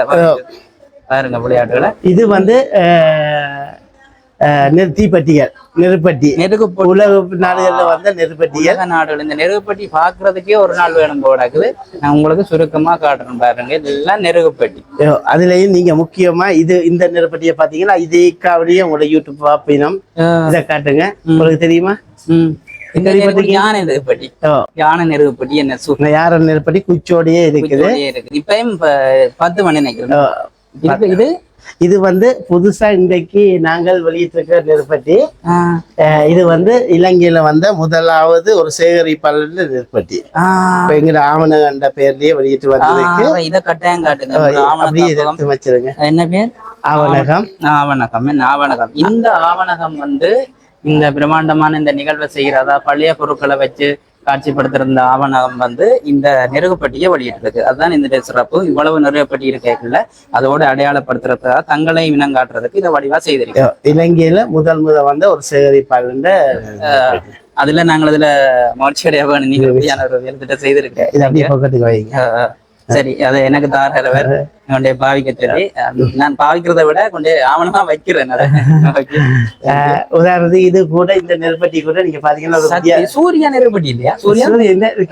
பாருங்க விளையாட்டுகளை. இது வந்து தீப்பெட்டிகள், நெருப்பட்டி, உலக நாடுகள்ல வந்த நெருப்பட்டிகள். நாடுகள் இந்த நெருப்பட்டி பாக்குறதுக்கே ஒரு நாள் வேணும் போடாக்குது. நான் உங்களுக்கு சுருக்கமா காட்டுறேன் பாருங்க. இதெல்லாம் நெருப்பட்டி. அதுலயும் நீங்க முக்கியமா இந்த நெருப்பட்டியை பாத்தீங்கன்னா இதேக்காவிலேயே உங்களோட யூடியூப் பாப்பினம் இதை காட்டுங்க. உங்களுக்கு தெரியுமா? யானை நெருப்பட்டி. யானை நெருப்பட்டி என்ன யார நெருப்பட்டி குச்சோடையே இருக்குது. இப்பயும் 10 மணி நினைக்கிறேன். இது வந்து புதுசா இன்றைக்கு நாங்கள் வெளியிட்டிருக்கிற நெருப்பட்டி. இது வந்து இலங்கையில வந்த முதலாவது ஒரு சேகரிப்பாளர் நெருப்பட்டி. எங்க ஆவணகண்ட பேர்லயே வெளியிட்டு வந்திருக்கு. இதை கட்டாயம் காட்டுங்க. அப்படியே எடுத்து வச்சிருங்க. என்ன பேர்? ஆவணகம். ஆவணகம். இந்த ஆவணகம் வந்து இந்த பிரம்மாண்டமான இந்த நிகழ்வை செய்கிறதா பழைய பொருட்களை வச்சு காட்சிப்படுத்திருந்த ஆவணகம் வந்து இந்த நெருகுப்பட்டியை வெளியிட்டிருக்கு. அதுதான் இந்த சிறப்பு. இவ்வளவு நெருகுப்பட்டி இருக்கல அதோட அடையாளப்படுத்துறதா தங்களை இனங்காட்டுறதுக்கு இதை வடிவா செய்திருக்கு. இலங்கையில முதல் வந்த ஒரு சேகரிப்பாளர். அதுல நாங்கள் அதுல முயற்சி அடைய வேணும். நீங்க ஒரு எழுத்துட்ட செய்திருக்கேன். சரி, அதை எனக்கு தாரவர் கொண்டே பாவிக்க சொல்லி நான் பாவிக்கிறத விட கொண்டே ஆவணமா வைக்கிறேன். உதாரணத்துக்கு இது கூட இந்த நெருப்பட்டி கூட நீங்க பாத்தீங்கன்னா சூர்யா நெருப்பட்டி இல்லையா? சூர்யா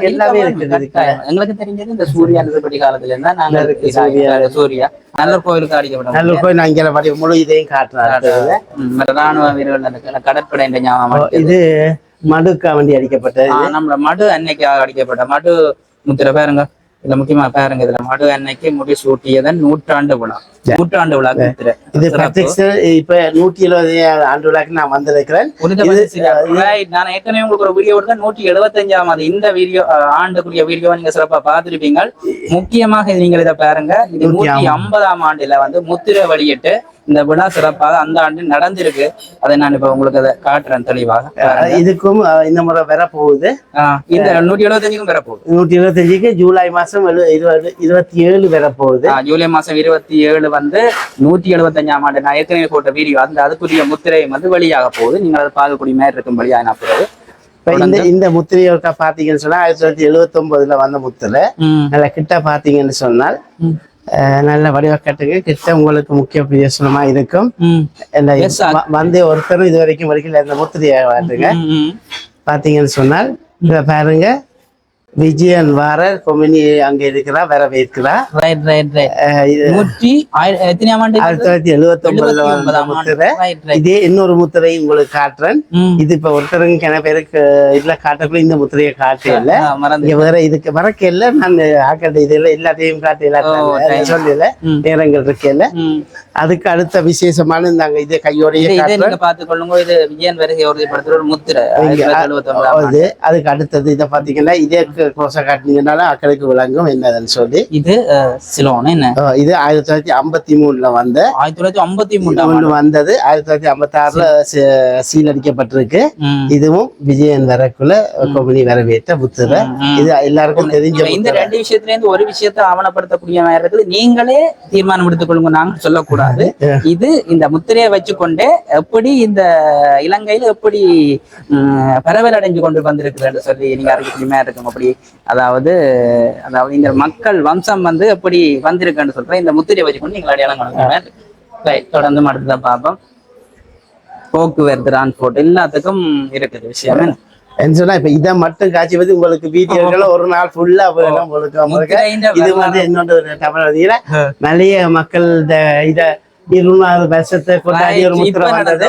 எல்லாமே இருக்குது. எங்களுக்கு தெரிஞ்சது இந்த சூர்யா நெருப்பட்டி காலத்துல இருந்தா நாங்க சூர்யா நல்ல கோயிலுக்கு அடிக்கப்படும். நல்ல கோயில் நான் இங்கே முழு இதையும் காட்டுறேன். ராணுவ வீரர்கள் கடற்படை ஞாபகம். இது மடுக்கா வண்டி அடிக்கப்பட்டது. நம்மள மடு அன்னைக்கு அடிக்கப்பட்ட மடு முத்திர பாருங்க. இதுல முக்கியமா பாருங்க, இதுல மடு அன்னைக்கு முடி சூட்டியதன் நூற்றாண்டு விழா முத்திரை. இது இப்ப 170 ஆண்டு விழாக்கு நான் வந்திருக்கிறேன். நான் ஏற்கனவே உங்களுக்கு ஒரு வீடியோ கொடுத்தேன், 175ஆம் இந்த வீடியோ ஆண்டுக்குரிய வீடியோ நீங்க சிறப்பா பார்த்திருப்பீங்க. முக்கியமாக நீங்கள் இதை பாருங்க, இது 150ஆம் ஆண்டுல வந்து முத்திரை வெளியிட்டு இந்த விழா சிறப்பாக அந்த ஆண்டு நடந்திருக்கு. அதை நான் இப்ப உங்களுக்கு அதை காட்டுறேன் தெளிவாக. இதுக்கும் இந்த முறை வர போகுது, இந்த 175க்கும் வர போகுது. 125க்கு ஜூலை மாசம் 27 வர போகுது. ஜூலை மாசம் 27 வந்து 175ஆம் ஆண்டு நான் ஏற்கனவே போட்ட வீடியோ, அந்த அதுக்குரிய முத்திரை வந்து வெளியாக போகுது. நீங்கள் அதை பார்க்கக்கூடிய மாதிரி இருக்கும்படியா நான் பிறகு இந்த முத்திரையோட பாத்தீங்கன்னு சொன்னா 1979 வந்த முத்திரை. நல்ல கிட்ட பாத்தீங்கன்னு சொன்னால் நல்ல வடிவக்கட்டுக்கு கிட்ட உங்களுக்கு முக்கிய பிரயோசனமா இருக்கும். வந்து ஒருத்தரும் இது வரைக்கும் வரைக்கும் இந்த முத்திரையை வாட்டுங்க. பாத்தீங்கன்னு சொன்னால் இத பாருங்க, விஜயன் வார கொமினி அங்க இருக்கிறா, வரவேற்கிறா. 1979 வந்த முத்திரை. இதே இன்னொரு முத்திரை உங்களுக்கு காட்டுறேன். இது இப்ப ஒருத்தருங்க கிண பேருக்கு இதுல காட்டக்குள்ள இந்த முத்திரையை காட்டல, வேற இதுக்கு மறக்கல. நான் ஆக்கட்ட இதுல எல்லாத்தையும் காட்டல சொல்லல, நேரங்கள் இருக்கல. அதுக்கு அடுத்த விசேஷமான நாங்க இது கையோடையே பாத்துக்கொள்ளுங்க. இது விஜயன் வருகை உறுதிப்படுத்துற ஒரு முத்திரை. அதுக்கு அடுத்தது இதை பாத்தீங்கன்னா இதே கோசை காட்டினீங்கனால அக்கறைக்கு விளங்கும் என்னதுன்னு சொல்லி. இது சிலோன் என்ன, இது 1953 வந்த 1953 வந்தது. 1956 சீல் அடிக்கப்பட்டிருக்கு. இதுவும் விஜயன் வரக்குள்ள கொமினி வரவேற்ற புத்திர. இது எல்லாருக்கும் தெரிஞ்ச. இந்த ரெண்டு விஷயத்துல இருந்து ஒரு விஷயத்தை ஆவணப்படுத்தக்கூடிய மாதிரி இருக்குது. நீங்களே தீர்மானம் எடுத்துக் கொள்ளுங்க, நாங்க சொல்லக்கூடாது. இது இந்த முத்திரையை வச்சுக்கொண்டே எப்படி இந்த இலங்கையில எப்படி பரவல் அடைஞ்சு கொண்டு வந்திருக்கு சொல்லி நீங்க அறிக்கை இருக்கும். அப்படி அதாவது இந்த மக்கள் வம்சம் வந்து எப்படி வந்திருக்குன்னு சொல்றேன். இந்த முத்திரையை வச்சுக்கொண்டு நீங்கள் அடையாளம் கொடுங்க. தொடர்ந்து அடுத்ததான் பார்ப்போம். போக்குவரத்து டிரான்ஸ்போர்ட் எல்லாத்துக்கும் இருக்குது விஷயம். சொன்னா இப்ப இதை மட்டும் காட்சி பத்தி உங்களுக்கு வீடியோக்கள் ஒரு நாள் ஃபுல்லா போயிடும் உங்களுக்கு. இது வந்து இன்னொரு தமிழ் மலைய மக்கள் இத 200 வருஷத்தை கொண்டாடி ஒரு முத்திரை வந்தது.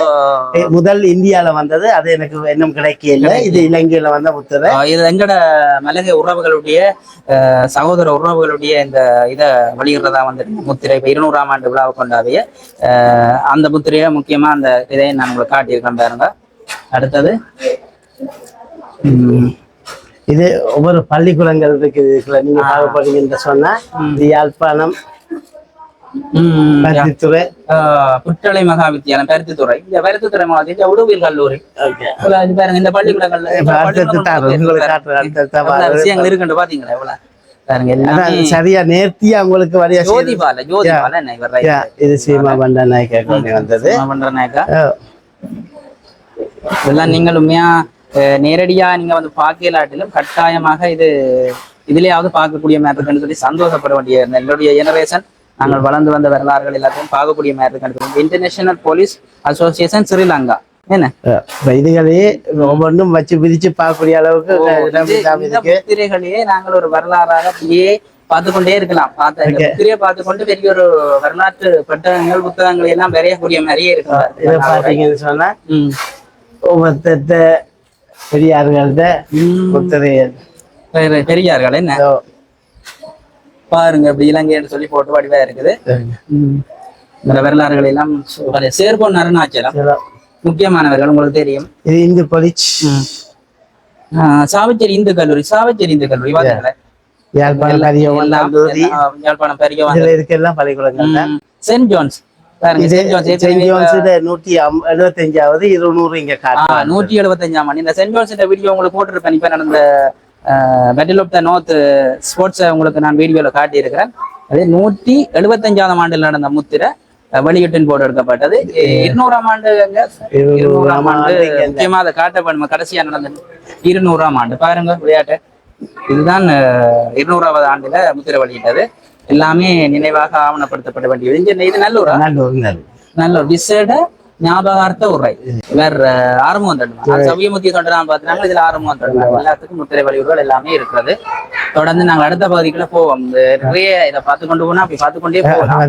முதல் இந்தியால வந்தது, அது எனக்கு இன்னும் கிடைக்கல. இது இலங்கையில வந்த முத்திரை. இது எங்கட மலைய உறவுகளுடைய சகோதர உறவுகளுடைய இந்த இதை வெளியிடுறதா வந்து முத்திரை. இப்ப 200ஆம் ஆண்டு விழாவை கொண்டாடிய அந்த முத்திரையை முக்கியமா அந்த இதை நான் உங்களுக்கு காட்டியிருக்கேன் பாருங்க. அடுத்தது இது ஒவ்வொரு பள்ளிக்கூடங்கள் இருக்குது. நீங்க பார்க்கப்படுங்கன்னு சொன்னா இது யாழ்ப்பாணம் பருத்தித்துறை புற்றலை மகா வித்தியாலயம் பருத்தித்துறை. இந்த பருத்தித்துறை மாவட்டத்தில் உடுவில் கல்லூரி பாருங்க. இந்த பள்ளிக்கூடங்கள்ல விஷயங்கள் இருக்குன்னு பாத்தீங்களா எவ்வளவு சரியா நேர்த்தியா உங்களுக்கு வரையா. ஜோதிபால இது சீமா பண்டநாயக்கா வந்தது. இதெல்லாம் நீங்கள் உண்மையா நேரடியா நீங்க வந்து பார்க்கலாட்டிலும் கட்டாயமாக இதுலயாவது பார்க்கக்கூடிய மாதிரி இருக்குன்னு சொல்லி சந்தோஷப்பட வேண்டிய என்னுடைய ஜெனரேஷன் நாங்கள் வளர்ந்து வந்த வரலாறுகள் எல்லாத்தையும் பார்க்கக்கூடிய மாதிரி இருக்கு. இன்டர்நேஷனல் போலீஸ் அசோசியேஷன் ஸ்ரீலங்கா என்ன இதுகளையே ஒவ்வொன்றும் வச்சு பிரிச்சு பார்க்கக்கூடிய அளவுக்கு முத்திரைகளையே நாங்கள் ஒரு வரலாறாக அப்படியே பார்த்துக்கொண்டே இருக்கலாம். முத்திரையை பார்த்துக்கொண்டு பெரிய ஒரு வரலாற்று பெட்டகங்கள் புத்தகங்கள் எல்லாம் வரையக்கூடிய மாதிரியே இருக்கு. பாத்தீங்கன்னு சொன்னா ஒவ்வொருத்த பெரியார்கள்ட பெரியார்கள் என்ன பாருங்க இப்படி இலங்கைன்னு சொல்லி போட்டு வடிவா இருக்குது. இந்த வரலாறுகள் எல்லாம் சேர்பொன் அருணாச்சலம் முக்கியமானவர்கள் உங்களுக்கு தெரியும். இது இந்து காலேஜ், சாவச்சேரி இந்து கல்லூரி. சாவச்சேரி இந்து கல்லூரி பாத்தீங்களா, யாழ்ப்பாணம் பெரிய இதுக்கெல்லாம் பள்ளிக்கூடங்கள். சென்ட் ஜோன்ஸ் 175வது 200 இங்க 175ஆம் ஆண்டு. இந்த சென்ட் ஜோன்ஸ் வீடியோ உங்களுக்கு போட்டிருப்பேன். இப்ப நடந்த battle of the north sports உங்களுக்கு நான் வீடியோல காட்டி இருக்கிறேன். அது 175ஆம் ஆண்டில் நடந்த முத்திரை வெளியீட்டின் போர்டு எடுக்கப்பட்டது. 200ஆம் ஆண்டு முக்கியமா அதை காட்டப்படும். கடைசியா நடந்தது 200ஆம் ஆண்டு. பாருங்க விளையாட்டு. இதுதான் 200வது ஆண்டுல முத்திரை வெளியிட்டது. எல்லாமே நினைவாக ஆவணப்படுத்தப்பட வேண்டியது. இது நல்ல ஒரு விசேட ஞாபகார்த்த உரை. வேற ஆறுமுகம் தண்டு சமயமுத்திய தொண்டரான் பாத்துனாங்க. இதுல ஆறுமுகம் தண்டு எல்லாத்துக்கும் முத்திரை வழிவுகள் எல்லாமே இருக்கிறது. தொடர்ந்து நாங்க அடுத்த பகுதிக்குள்ள போவோம். நிறைய இதை பார்த்து கொண்டு போனா அப்படி பார்த்து கொண்டே போகலாம்.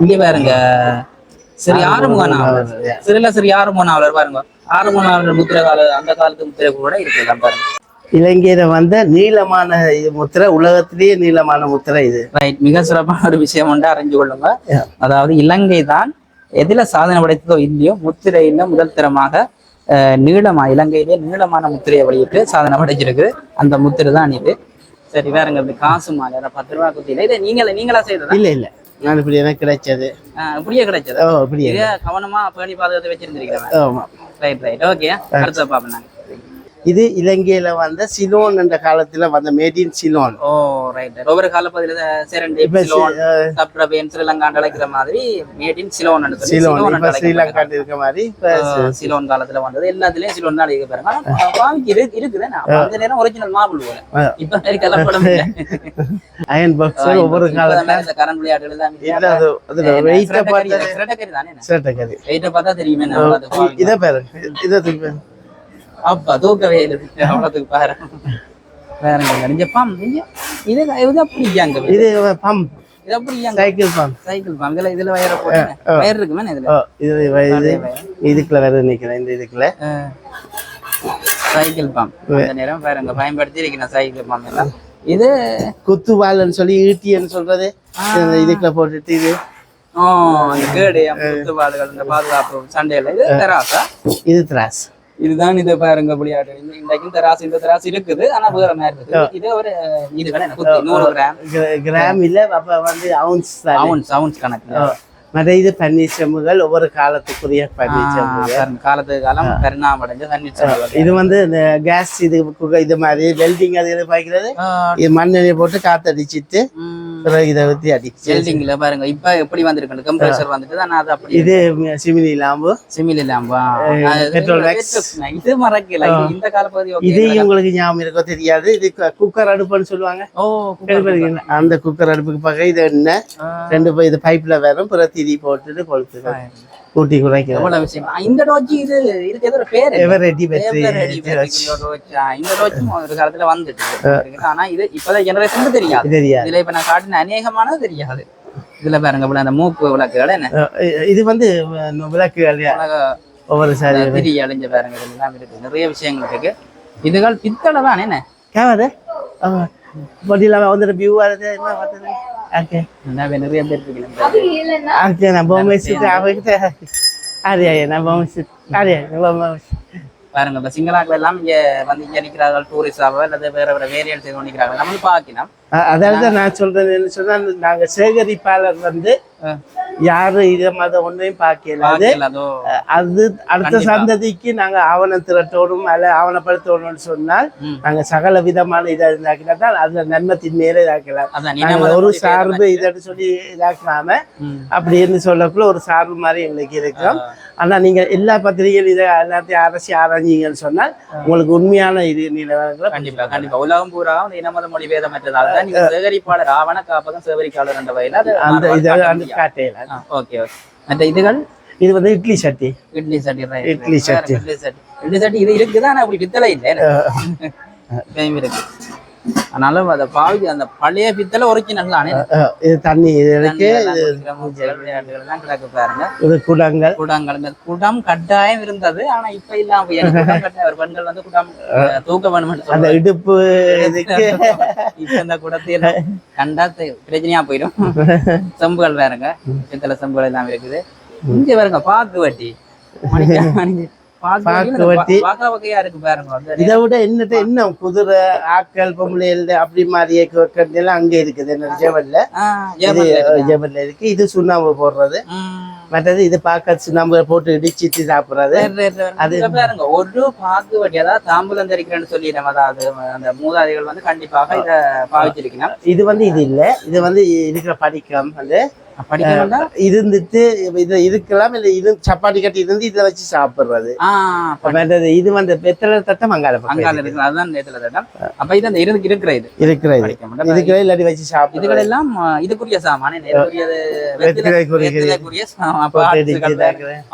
இங்க பாருங்க சரி ஆறுமுக நாவலர், சிறில சரி ஆறுமுக நாவலர் பாருங்க. ஆறுமுக நாவலர் முத்திரை கால அந்த காலத்து முத்திரை கூட இருக்கு பாருங்க. இலங்கையில வந்த நீளமான முத்திரை, உலகத்திலேயே நீளமான முத்திரை இது. ரைட், மிக சிறப்பான ஒரு விஷயம் ஒன்று அறிஞ்சு கொள்ளுங்க. அதாவது இலங்கை தான் எதுல சாதனை படைத்ததோ இல்லையோ முத்திரையில முதல் தரமாக நீளமா இலங்கையிலே நீளமான முத்திரையை வெளியிட்டு சாதனை படைச்சிருக்கு. அந்த முத்திரை தான் இது. சரி, வேறங்க காசு மாலை 10 ரூபா குத்தியில இதை நீங்களா செய்ததா? இல்ல நான் இப்படி எனக்கு கிடைச்சது. இப்படியே கிடைச்சது. இப்படியே கவனமா பேணி பாதுகாத்து வச்சிருந்திருக்கிறேன். ஆமா. Right okay. அடுத்த பாப்போம் நாங்க. இது இலங்கையில வந்த சிலோன் என்ற காலத்துல வந்த made in Ceylon. Oh right. ஒவ்வொரு காலப்பகுதியில சேரண்டி சிலோன் சப்ரபேன் ஸ்ரீலங்கான்னு அழைக்கிற மாதிரி மேட் இன் சிலோன் ஸ்ரீலங்கா இருக்க மாதிரி சிலோன் காலத்துல வந்தது. எல்லாத்துலயும் சிலோன் தான் அழைக்க பாருங்க. பாவிக்கு இருக்குது. அந்த நேரம் ஒரிஜினல் மாபிள் போல. இப்ப கலப்படம் அயன் பாக்ஸ் ஒவ்வொரு காலத்துல கரண்ட் விளையாட்டுகள் தான். வெயிட்ட பார்த்தா தெரியுமே. இதை பாரு, இதை தூக்கி அப்பா தூக்கவே இல்லை. அவ்வளவுக்கு பாரு. வேறங்க நெஞ்ச பம் இது அப்படியாங்க. இது பம்ப். இது அப்படியாங்க. Cycle pump. இதுல வயர போடுங்க. வயர் இருக்குமே இதுல. இதுக்குள்ள வேற நிக்கிறேன். இந்த இதுக்குள்ள சைக்கிள் பம்ப். அந்த நேரம் பாருங்க பயன்படுத்தி இருக்கேன் சைக்கிள் பம்ப் எல்லாம். இது குத்துவால்னு சொல்லி ஈட்டின்னு சொல்றது. இதுக்குள்ள போட்டுட்டு இது அந்த கேடு குத்துவால்கள் இந்த பாதுகாப்பு சண்டையில. இது தராசா? இது திராஸ். இதுதான் இது பாருங்க விளையாட்டு. இந்த தராசு இருக்குது. ஆனா வேற மாதிரி இருக்கு. இது ஒரு இது கடை 100 கிராம் இல்ல. அப்ப வந்து அவுன்ஸ் கணக்கு. மற்ற இது பன்னீர் செம்புகள் ஒவ்வொரு காலத்துக்குரிய பன்னீர் செம்புகள். காலத்துக்கு காலம் பரிணாமடைஞ்ச பன்னீர் செம்புகள். இது வந்து இந்த கேஸ் இது மாதிரி வெல்டிங் அது பாய்க்கிறது. இது மண்ணெண்ணெய் போட்டு காத்தடிச்சிட்டு இதை ஊற்றி அடிச்சு வெல்டிங்ல பாருங்க. இப்ப எப்படி வந்திருக்கு கம்ப்ரஸர் வந்துட்டு. ஆனா அது அப்படி இது சிமிலி லாம்பு. பெட்ரோல் இது மறக்கல. இந்த காலப்பகுதி இது உங்களுக்கு ஞாபகம் இருக்கோ தெரியாது. இது குக்கர் அடுப்புன்னு சொல்லுவாங்க. அந்த குக்கர் அடுப்புக்கு பக்கம் இது என்ன 2 இது பைப்ல வேறும் பிற திரி போட்டுட்டு கொளுத்து கூட்டி குறைக்க. இந்த டோச்சி இது இதுக்கு ஏதோ ஒரு பேர் எவரெடி பேட்டரி. இந்த டோச்சும் ஒரு காலத்துல வந்துட்டு. ஆனா இது இப்பதான் ஜெனரேஷனுக்கு தெரியாது. இதுல இப்ப நான் காட்டின அநேகமானது தெரியாது. இதுல பாருங்க அந்த மூக்கு விளக்குகள் என்ன. இது வந்து விளக்குகள் ஒவ்வொரு சாரி திரி அழிஞ்ச பாருங்க. இதெல்லாம் இருக்கு. நிறைய விஷயங்கள் இருக்கு. இதுகள் பித்தளை தான் என்ன கேவாது. பொடியில வந்து வியூ வருது. என்ன பார்த்தது? ஓகே நிறைய பேர் இருக்கீங்க. ஓகே நான் பொம்மை சிட்டு அவகிட்ட அரியா நான் பொம்மை சிட்டு அரியா பொம்மை பாருங்க. இப்ப சிங்களாக்கள் எல்லாம் இங்க வந்து இங்க நிக்கிறார்கள். டூரிஸ்டாவோ அல்லது வேற வேரியல் செய்து நிக்கிறார்கள். நம்ம பாக்கலாம். அதாவது நான் சொல்றது என்ன சொன்னா, நாங்க சேகரிப்பாளர் வந்து யாரு இத மத ஒன்றையும் பார்க்கல. அது அடுத்த சந்ததிக்கு நாங்க ஆவணம் திரட்டோடும் அல்ல ஆவணப்படுத்தணும்னு சொன்னால் நாங்க சகல விதமான இதை இதாக்கினா தான் அதுல நன்மை திண்மையில இதாக்கலாம். ஒரு சார்பு இதன்னு சொல்லி இதாக்காம அப்படின்னு சொல்லக்குள்ள ஒரு சார்பு மாதிரி எங்களுக்கு இருக்கும். ஆனா நீங்க எல்லா பத்திரிகைகள் இதை எல்லாத்தையும் அரசி ஆராய்ஞ்சீங்கன்னு சொன்னால் உங்களுக்கு உண்மையான இது நிலவரங்களை கண்டிப்பா கண்டிப்பா உலகம் பூரா இனமத மொழி வேதமற்றதால் தான் நீங்க சேகரிப்பாளர் ஆவண காப்பகம் சேகரிப்பாளர் என்ற வகையில அந்த இதை காட்டையில. Okay okay. மற்ற இதுகள் இது வந்து இட்லி சட்டி. இட்லி சட்டி இது இருக்குதான். ஆனா அப்படி பித்தளை இல்லை இருக்கு. அதனால அதை பாவி அந்த பழைய பித்தளை ஒரிஜினல் தானே. இது தண்ணி இருக்கு. விளையாட்டுகள் கிடக்கு பாருங்க. இது குடங்கள். குடம் கட்டாயம் இருந்தது. ஆனா இப்ப இல்லாம ஒரு பெண்கள் வந்து குடம் தூக்க வேணும். அந்த இடுப்பு இதுக்கு இப்ப இந்த குடத்தையில கண்டா பிரச்சனையா போயிடும். செம்புகள் வேறுங்க. பித்தளை செம்புகள் எல்லாம் இருக்குது. இங்க பாருங்க பாக்கு வட்டி. இதை விட என்ன குதிரை ஆக்கள் பொம்பளைகள் அப்படி மாதிரி எல்லாம் அங்க இருக்குது. என்ன ஜெபல்ல இருக்கு. இது சுண்ணாம்பு போடுறது. மற்றது இது பாக்க சுண்ணாம்பு போட்டு இடிச்சிட்டு சாப்பிடுறது. அது பாருங்க ஒரு பாக்கு வட்டி. அதாவது தாம்பூலம் தரிக்கிறேன்னு சொல்லி நம்ம அதாவது அந்த மூதாதைகள் வந்து கண்டிப்பாக இதை பாவிச்சிருக்கணும். இது வந்து இது இல்ல. இது வந்து இருக்கிற படிக்கம் வந்து இருந்துட்டு இது இருக்கலாம். இல்ல இது சப்பாத்தி கட்டி இருந்து இதை வச்சு சாப்பிடுறது. இது வந்து வெத்தலை தட்டம் அங்கால இருக்கு. அதுதான் வெத்தலை தட்டம். அப்ப இது அந்த இருக்கிற இல்லாட்டி வச்சு சாப்பிடு. இதுகள் எல்லாம் இதுக்குரிய சாமான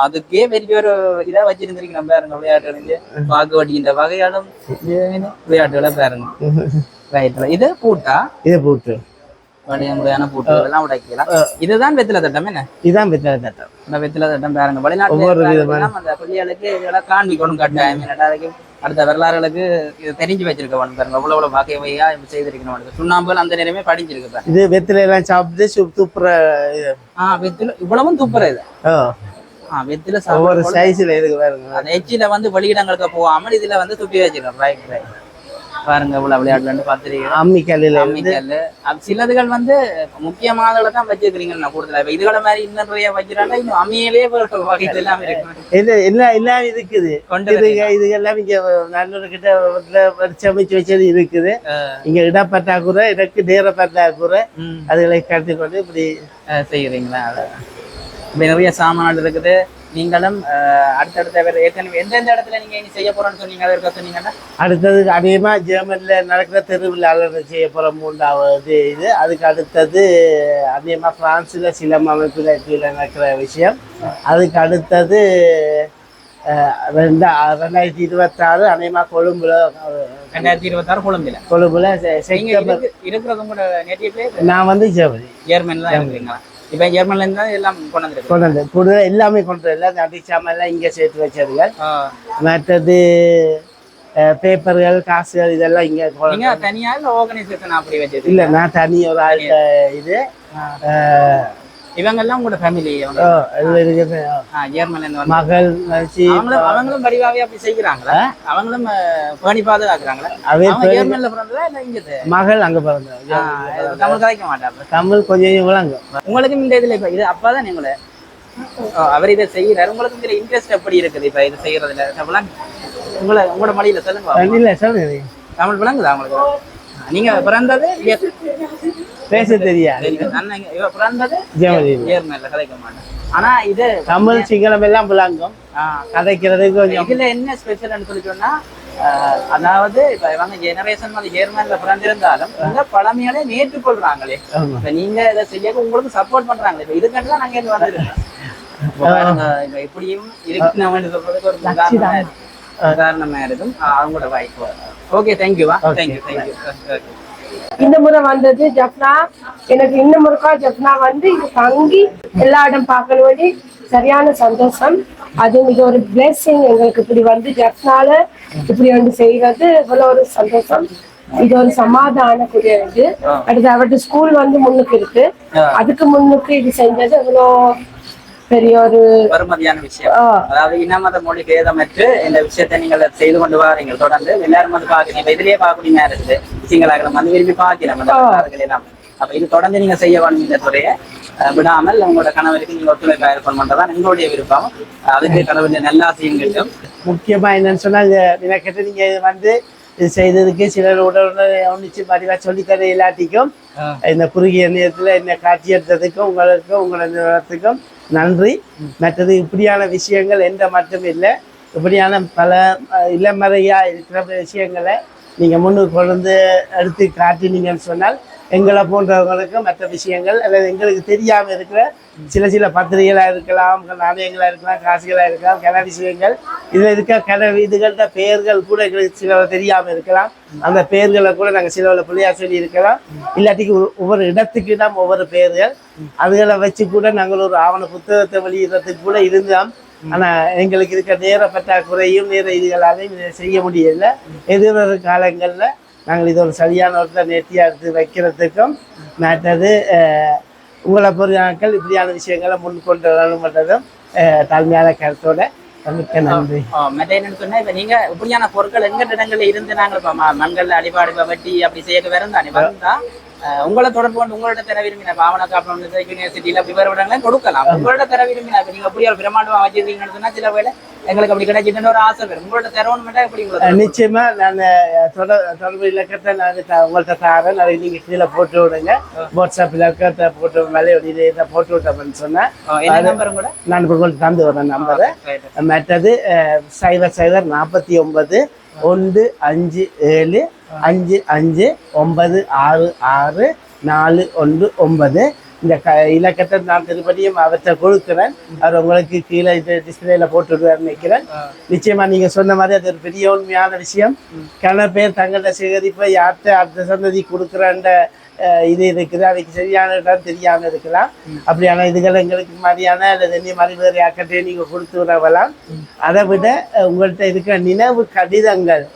அதுக்கே பெரிய ஒரு இதா வச்சிருந்திருக்கோம் பாருங்க. விளையாட்டு பாக்கு வட்டின்ற வகையாலும் விளையாட்டுகளை பாருங்க. இது பூட்டா. இது பூட்டு. பழைய முறையான பூட்டு எல்லாம் உடைக்கலாம். இதுதான் வெத்தில தட்டம் என்ன? இதுதான் வெத்தலை தட்டம். இந்த வெத்தில தட்டம் பாருங்க, ஒவ்வொரு வெளிநாட்டுல அந்த பிள்ளைகளுக்கு இதெல்லாம் காண்பிக்கணும் கட்டாயம். என்னடாக்கு அடுத்த வரலாறுகளுக்கு இது தெரிஞ்சு வச்சிருக்கவன் பாருங்க, இவ்வளவு வகையா செய்திருக்கணும். சுண்ணாம்புகள் அந்த நேரமே படிஞ்சிருக்கு பாருங்க. இது வெத்திலை எல்லாம் சாப்பிட்டு துப்புற. வெத்தில இவ்வளவும் துப்புற இது. வெத்தில ஒவ்வொரு சைஸ்ல இருக்கு பாருங்க. அந்த எச்சில வந்து வெளியிடங்களுக்கு போகாமல் இதுல வந்து துப்பி வச்சிருக்கோம். ரைட் பாருங்க, இவ்வளவு விளையாட்டு பார்த்துருக்கீங்க. அம்மிக்கல் சிலதுகள் வந்து முக்கியமானதுல தான் வச்சிருக்கிறீங்க கூடுதலா. இதுகளை மாதிரி இன்னும் நிறைய வச்சிருக்காங்க. இன்னும் அம்மியிலே வகைகள் எல்லாம் இருக்கு. எல்லாம் இருக்குது. இதுகெல்லாம் இங்க நல்லூர் கிட்ட சமைச்சு வச்சது இருக்குது. இங்க இடப்பற்றாக்குறை, எனக்கு நேர பற்றாக்குறை, அதுகளை கருத்து கொண்டு இப்படி செய்யறீங்களா? நிறைய சாமான்கள் இருக்குது. நீங்களும் அடுத்தடுத்த ஏற்கனவே எந்தெந்த இடத்துல நீங்க இனி செய்ய போறோம்னு சொன்னீங்க, அதற்காக சொன்னீங்கன்னா அடுத்தது அதிகமா ஜெர்மன்ல நடக்கிற திருவிழாவில் செய்ய போற 3வது இது. அதுக்கு அடுத்தது அதிகமா பிரான்ஸ்ல சில அமைப்புல நடக்கிற விஷயம். அதுக்கு அடுத்தது 2026 அநேகமா கொழும்புல. 2026 கொழும்புல செப்டம்பர் இருக்கிறது உங்களோட நேட்டிவ்ல. நான் வந்து ஜெர்மன்ல தான் இருக்கிறீங்களா? இப்ப ஜெர்மன்ல இருந்து எல்லாம் கொண்டு வந்து கூடுதல் எல்லாமே கொண்டு வரல. நடிச்சாமெல்லாம் இங்க சேர்த்து வச்சதுகள். மற்றது பேப்பர்கள், காசுகள் இதெல்லாம் இங்க தனியா இல்ல ஆர்கனைசேஷன் அப்படி வச்சது இல்ல. நான் தனி ஒரு ஆள். இது இவங்க எல்லாம் உங்களோட ஃபேமிலி ஜெர்மன்ல இருந்து மகள் அவங்களும் படிவாவே அப்படி செய்யறாங்களா? அவங்களும் பேணி பாதுகாக்கிறாங்களா? ஜெர்மன்ல பிறந்ததா இல்ல இங்க? மகள் அங்க பிறந்த. தமிழ் கதைக்க மாட்டாங்க. தமிழ் கொஞ்சம் விளங்கும். உங்களுக்கும் இந்த இதுல இப்ப இது அப்பாதான் நீங்கள அவர் இதை செய்யறாரு. உங்களுக்கு இதுல இன்ட்ரெஸ்ட் எப்படி இருக்குது இப்ப இது செய்யறதுல? உங்களோட மொழியில சொல்லுங்க. தமிழ் விளங்குதா உங்களுக்கு? நீங்க பிறந்தது பேச தெரியாது. பிறந்தது ஜெர்மன்ல கதைக்க மாட்டேன். ஆனா இது தமிழ் சிங்களம் எல்லாம் விளங்கும். கதைக்கிறதுக்கு கொஞ்சம். இதுல என்ன ஸ்பெஷல்னு சொல்லி சொன்னா, அதாவது இப்ப இவங்க ஜெனரேஷன் வந்து ஜெர்மன்ல பிறந்திருந்தாலும் உங்க பழமையாலே ஏற்றுக்கொள்றாங்களே. இப்ப நீங்க இதை செய்ய உங்களுக்கு சப்போர்ட் பண்றாங்களே. இப்ப இதுக்காண்டி தான் நாங்க இங்க வந்துருக்கோம். இப்ப எப்படியும் இருக்கு நம்ம சொல்றதுக்கு ஒரு உதாரணமா இருக்கும் அவங்களோட வாய்ப்பு. ஓகே, தேங்க்யூவா. தேங்க்யூ. இந்த முறை வந்தது ஜப்னா. எனக்கு இன்னும் முறைக்கா ஜப்னா வந்து இது தங்கி எல்லா இடம் பார்க்கணும் சரியான சந்தோஷம். அதுவும் இது ஒரு பிளெஸிங் எங்களுக்கு. இப்படி வந்து ஜப்னால இப்படி வந்து செய்வது இவ்வளவு ஒரு சந்தோஷம். இது ஒரு சமாதானக்குரிய இது. அடுத்து அவருடைய ஸ்கூல் வந்து முன்னுக்கு இருக்கு. அதுக்கு முன்னுக்கு இது செஞ்சது இவ்வளோ பெரிய ஒரு பெருமதியான விஷயம். அதாவது இனமத மொழி பேதமற்று இந்த விஷயத்தை நீங்கள் செய்து கொண்டு வாரீங்க. தொடர்ந்து எல்லாரும் வந்து பாக்குறீங்க. இதுலயே பார்க்கணுமா இருக்குது சிங்களாக வந்து விரும்பி பார்க்கிறோம். அப்ப இது தொடர்ந்து நீங்க செய்ய வேணும். இந்த துறையை விடாமல் உங்களோட கணவருக்கு நீங்க ஒத்துழைப்பா இருக்கணும் பண்றதான் எங்களுடைய விருப்பம். அதுக்கு கடவுளுடைய நல்லாசையும் கிட்டும். முக்கியமா என்னன்னு சொன்னா, கிட்ட நீங்க வந்து இது செய்ததுக்கு சிலர் ஒன்னிச்சு பதிவா சொல்லித்தர இல்லாட்டிக்கும் இந்த குறுகிய நேரத்துல இந்த காட்சி எடுத்ததுக்கும் உங்களுக்கும் உங்களோட நிறுவனத்துக்கும் நன்றி. மற்றது இப்படியான விஷயங்கள் எந்த மட்டும் இல்லை, இப்படியான பல இளமறையா இருக்கிற விஷயங்களை நீங்க முன்னுக்கு கொண்டு எடுத்து காட்டினீங்கன்னு சொன்னால் எங்களை போன்றவங்களுக்கு மற்ற விஷயங்கள் அல்லது எங்களுக்கு தெரியாம இருக்கிற சில பத்திரிகைகளா இருக்கலாம், நாணயங்களா இருக்கலாம், காசுகளா இருக்கலாம், கன விஷயங்கள் இதுல இருக்க இதுகள பெயர்கள் கூட எங்களுக்கு சில தெரியாம இருக்கலாம். அந்த பெயர்களை கூட நாங்கள் சில பிள்ளையார் சொல்லி இருக்கலாம். இல்லாட்டிக்கு ஒவ்வொரு இடத்துக்கு நாம் ஒவ்வொரு பெயர்கள் அதுகளை வச்சு கூட நாங்கள் ஒரு ஆவண புத்தகத்தை வெளியிடறதுக்கு கூட இருந்தோம். ஆனா எங்களுக்கு இருக்க நேர பற்றாக்குறையும் நேர இதுகளாலையும் செய்ய முடியல. எதிர்வரும் காலங்கள்ல நாங்கள் இது ஒரு சரியான ஒரு நேர்த்தியா எடுத்து வைக்கிறதுக்கும் மற்றது உங்களை பொறியாக்கள் இப்படியான விஷயங்களை முன்கொண்டு வரணும்ன்றதும் தாழ்மையான கருத்தோட மிக்க நன்றி. என்னன்னு சொன்னா, இப்ப நீங்க இப்படியான பொருட்கள் எங்க இடங்கள்ல இருந்து நாங்கள் இப்ப மண்கள்ல அடிபாடு வட்டி அப்படி செய்ய வரந்தானே வந்தா உங்களை தொடர்பு கொண்டு உங்களோட தர விரும்பின பாவனா காப்பம் யூனிவர்சிட்டியில அப்படி வேற விடங்களை கொடுக்கலாம். உங்களோட தர விரும்பினா நீங்க அப்படி ஒரு பிரமாண்டமா வச்சிருக்கீங்கன்னு சொன்னா சில வேலை எங்களுக்கு அப்படி கிடைச்சிட்டு ஒரு ஆசை வரும். உங்களோட தரவணும் எப்படி நிச்சயமா நான் தொடர்பு இலக்கத்தை நான் உங்கள்கிட்ட தரேன். அதை நீங்க கீழே போட்டு விடுங்க. வாட்ஸ்அப் இலக்கத்தை போட்டு மலையோட போட்டு விட்டோம்னு சொன்னா நான் உங்களுக்கு தந்து வரேன் நம்பரை. மற்றது 0049 157 55966419. இந்த இலக்கத்தை நான் திருப்பதியும் அவற்றை கொடுக்குறேன். அவர் உங்களுக்கு கீழே டிஸ்பிளேல போட்டுருவார் நினைக்கிறேன். நிச்சயமா நீங்க சொன்ன மாதிரி அது ஒரு பெரிய உண்மையான விஷயம். கன பேர் தங்களோட சேகரிப்பை யார்கிட்ட அடுத்த சந்ததி கொடுக்குறன்ற இது இருக்குது, அதுக்கு சரியான இடம் தெரியாம இருக்கலாம். அப்படியான இதுகள் எங்களுக்கு மாதிரியான அல்லது என்ன மாதிரி வேறு யாக்கிட்டே நீங்க கொடுத்து விடலாம். அதை விட உங்கள்கிட்ட இருக்கிற நினைவு கடிதங்கள்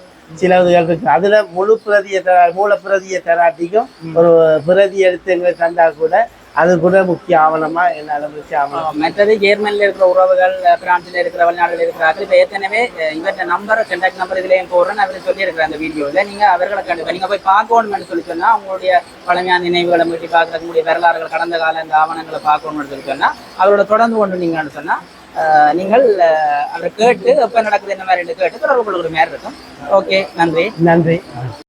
சில இதுகள் இருக்கு, அதுல முழு பிரதியை மூல பிரதியை தராட்டிக்கும் ஒரு பிரதி எடுத்து எங்களுக்கு தந்தா கூட அது கூட முக்கிய ஆவணமா என்னால முக்கிய ஆவணம். மற்றது ஜெர்மனில இருக்கிற உறவுகள், பிரான்ஸ்ல இருக்கிற வெளிநாடுகள் இருக்கிறார்கள். இப்ப ஏற்கனவே இவற்ற நம்பர் கான்டாக்ட் நம்பர் இதுலயும் போடுறேன் அவர் சொல்லி இருக்கிற அந்த வீடியோல நீங்க அவர்களை கண்டிப்பா நீங்க போய் பார்க்கணும்னு சொல்லி சொன்னா உங்களுடைய பழமையான நினைவுகளை மீட்டி பார்க்கறதுக்கு உங்களுடைய வரலாறுகள் கடந்த கால இந்த ஆவணங்களை பார்க்கணும்னு சொல்லி சொன்னா அவரோட தொடர்ந்து கொண்டு நீங்கன்னு சொன்னா நீங்கள் அவரை கேட்டு எப்ப நடக்குது என்ன மாதிரி கேட்டு தொடர்பு கொள்கிற மாதிரி இருக்கும். ஓகே, நன்றி. நன்றி.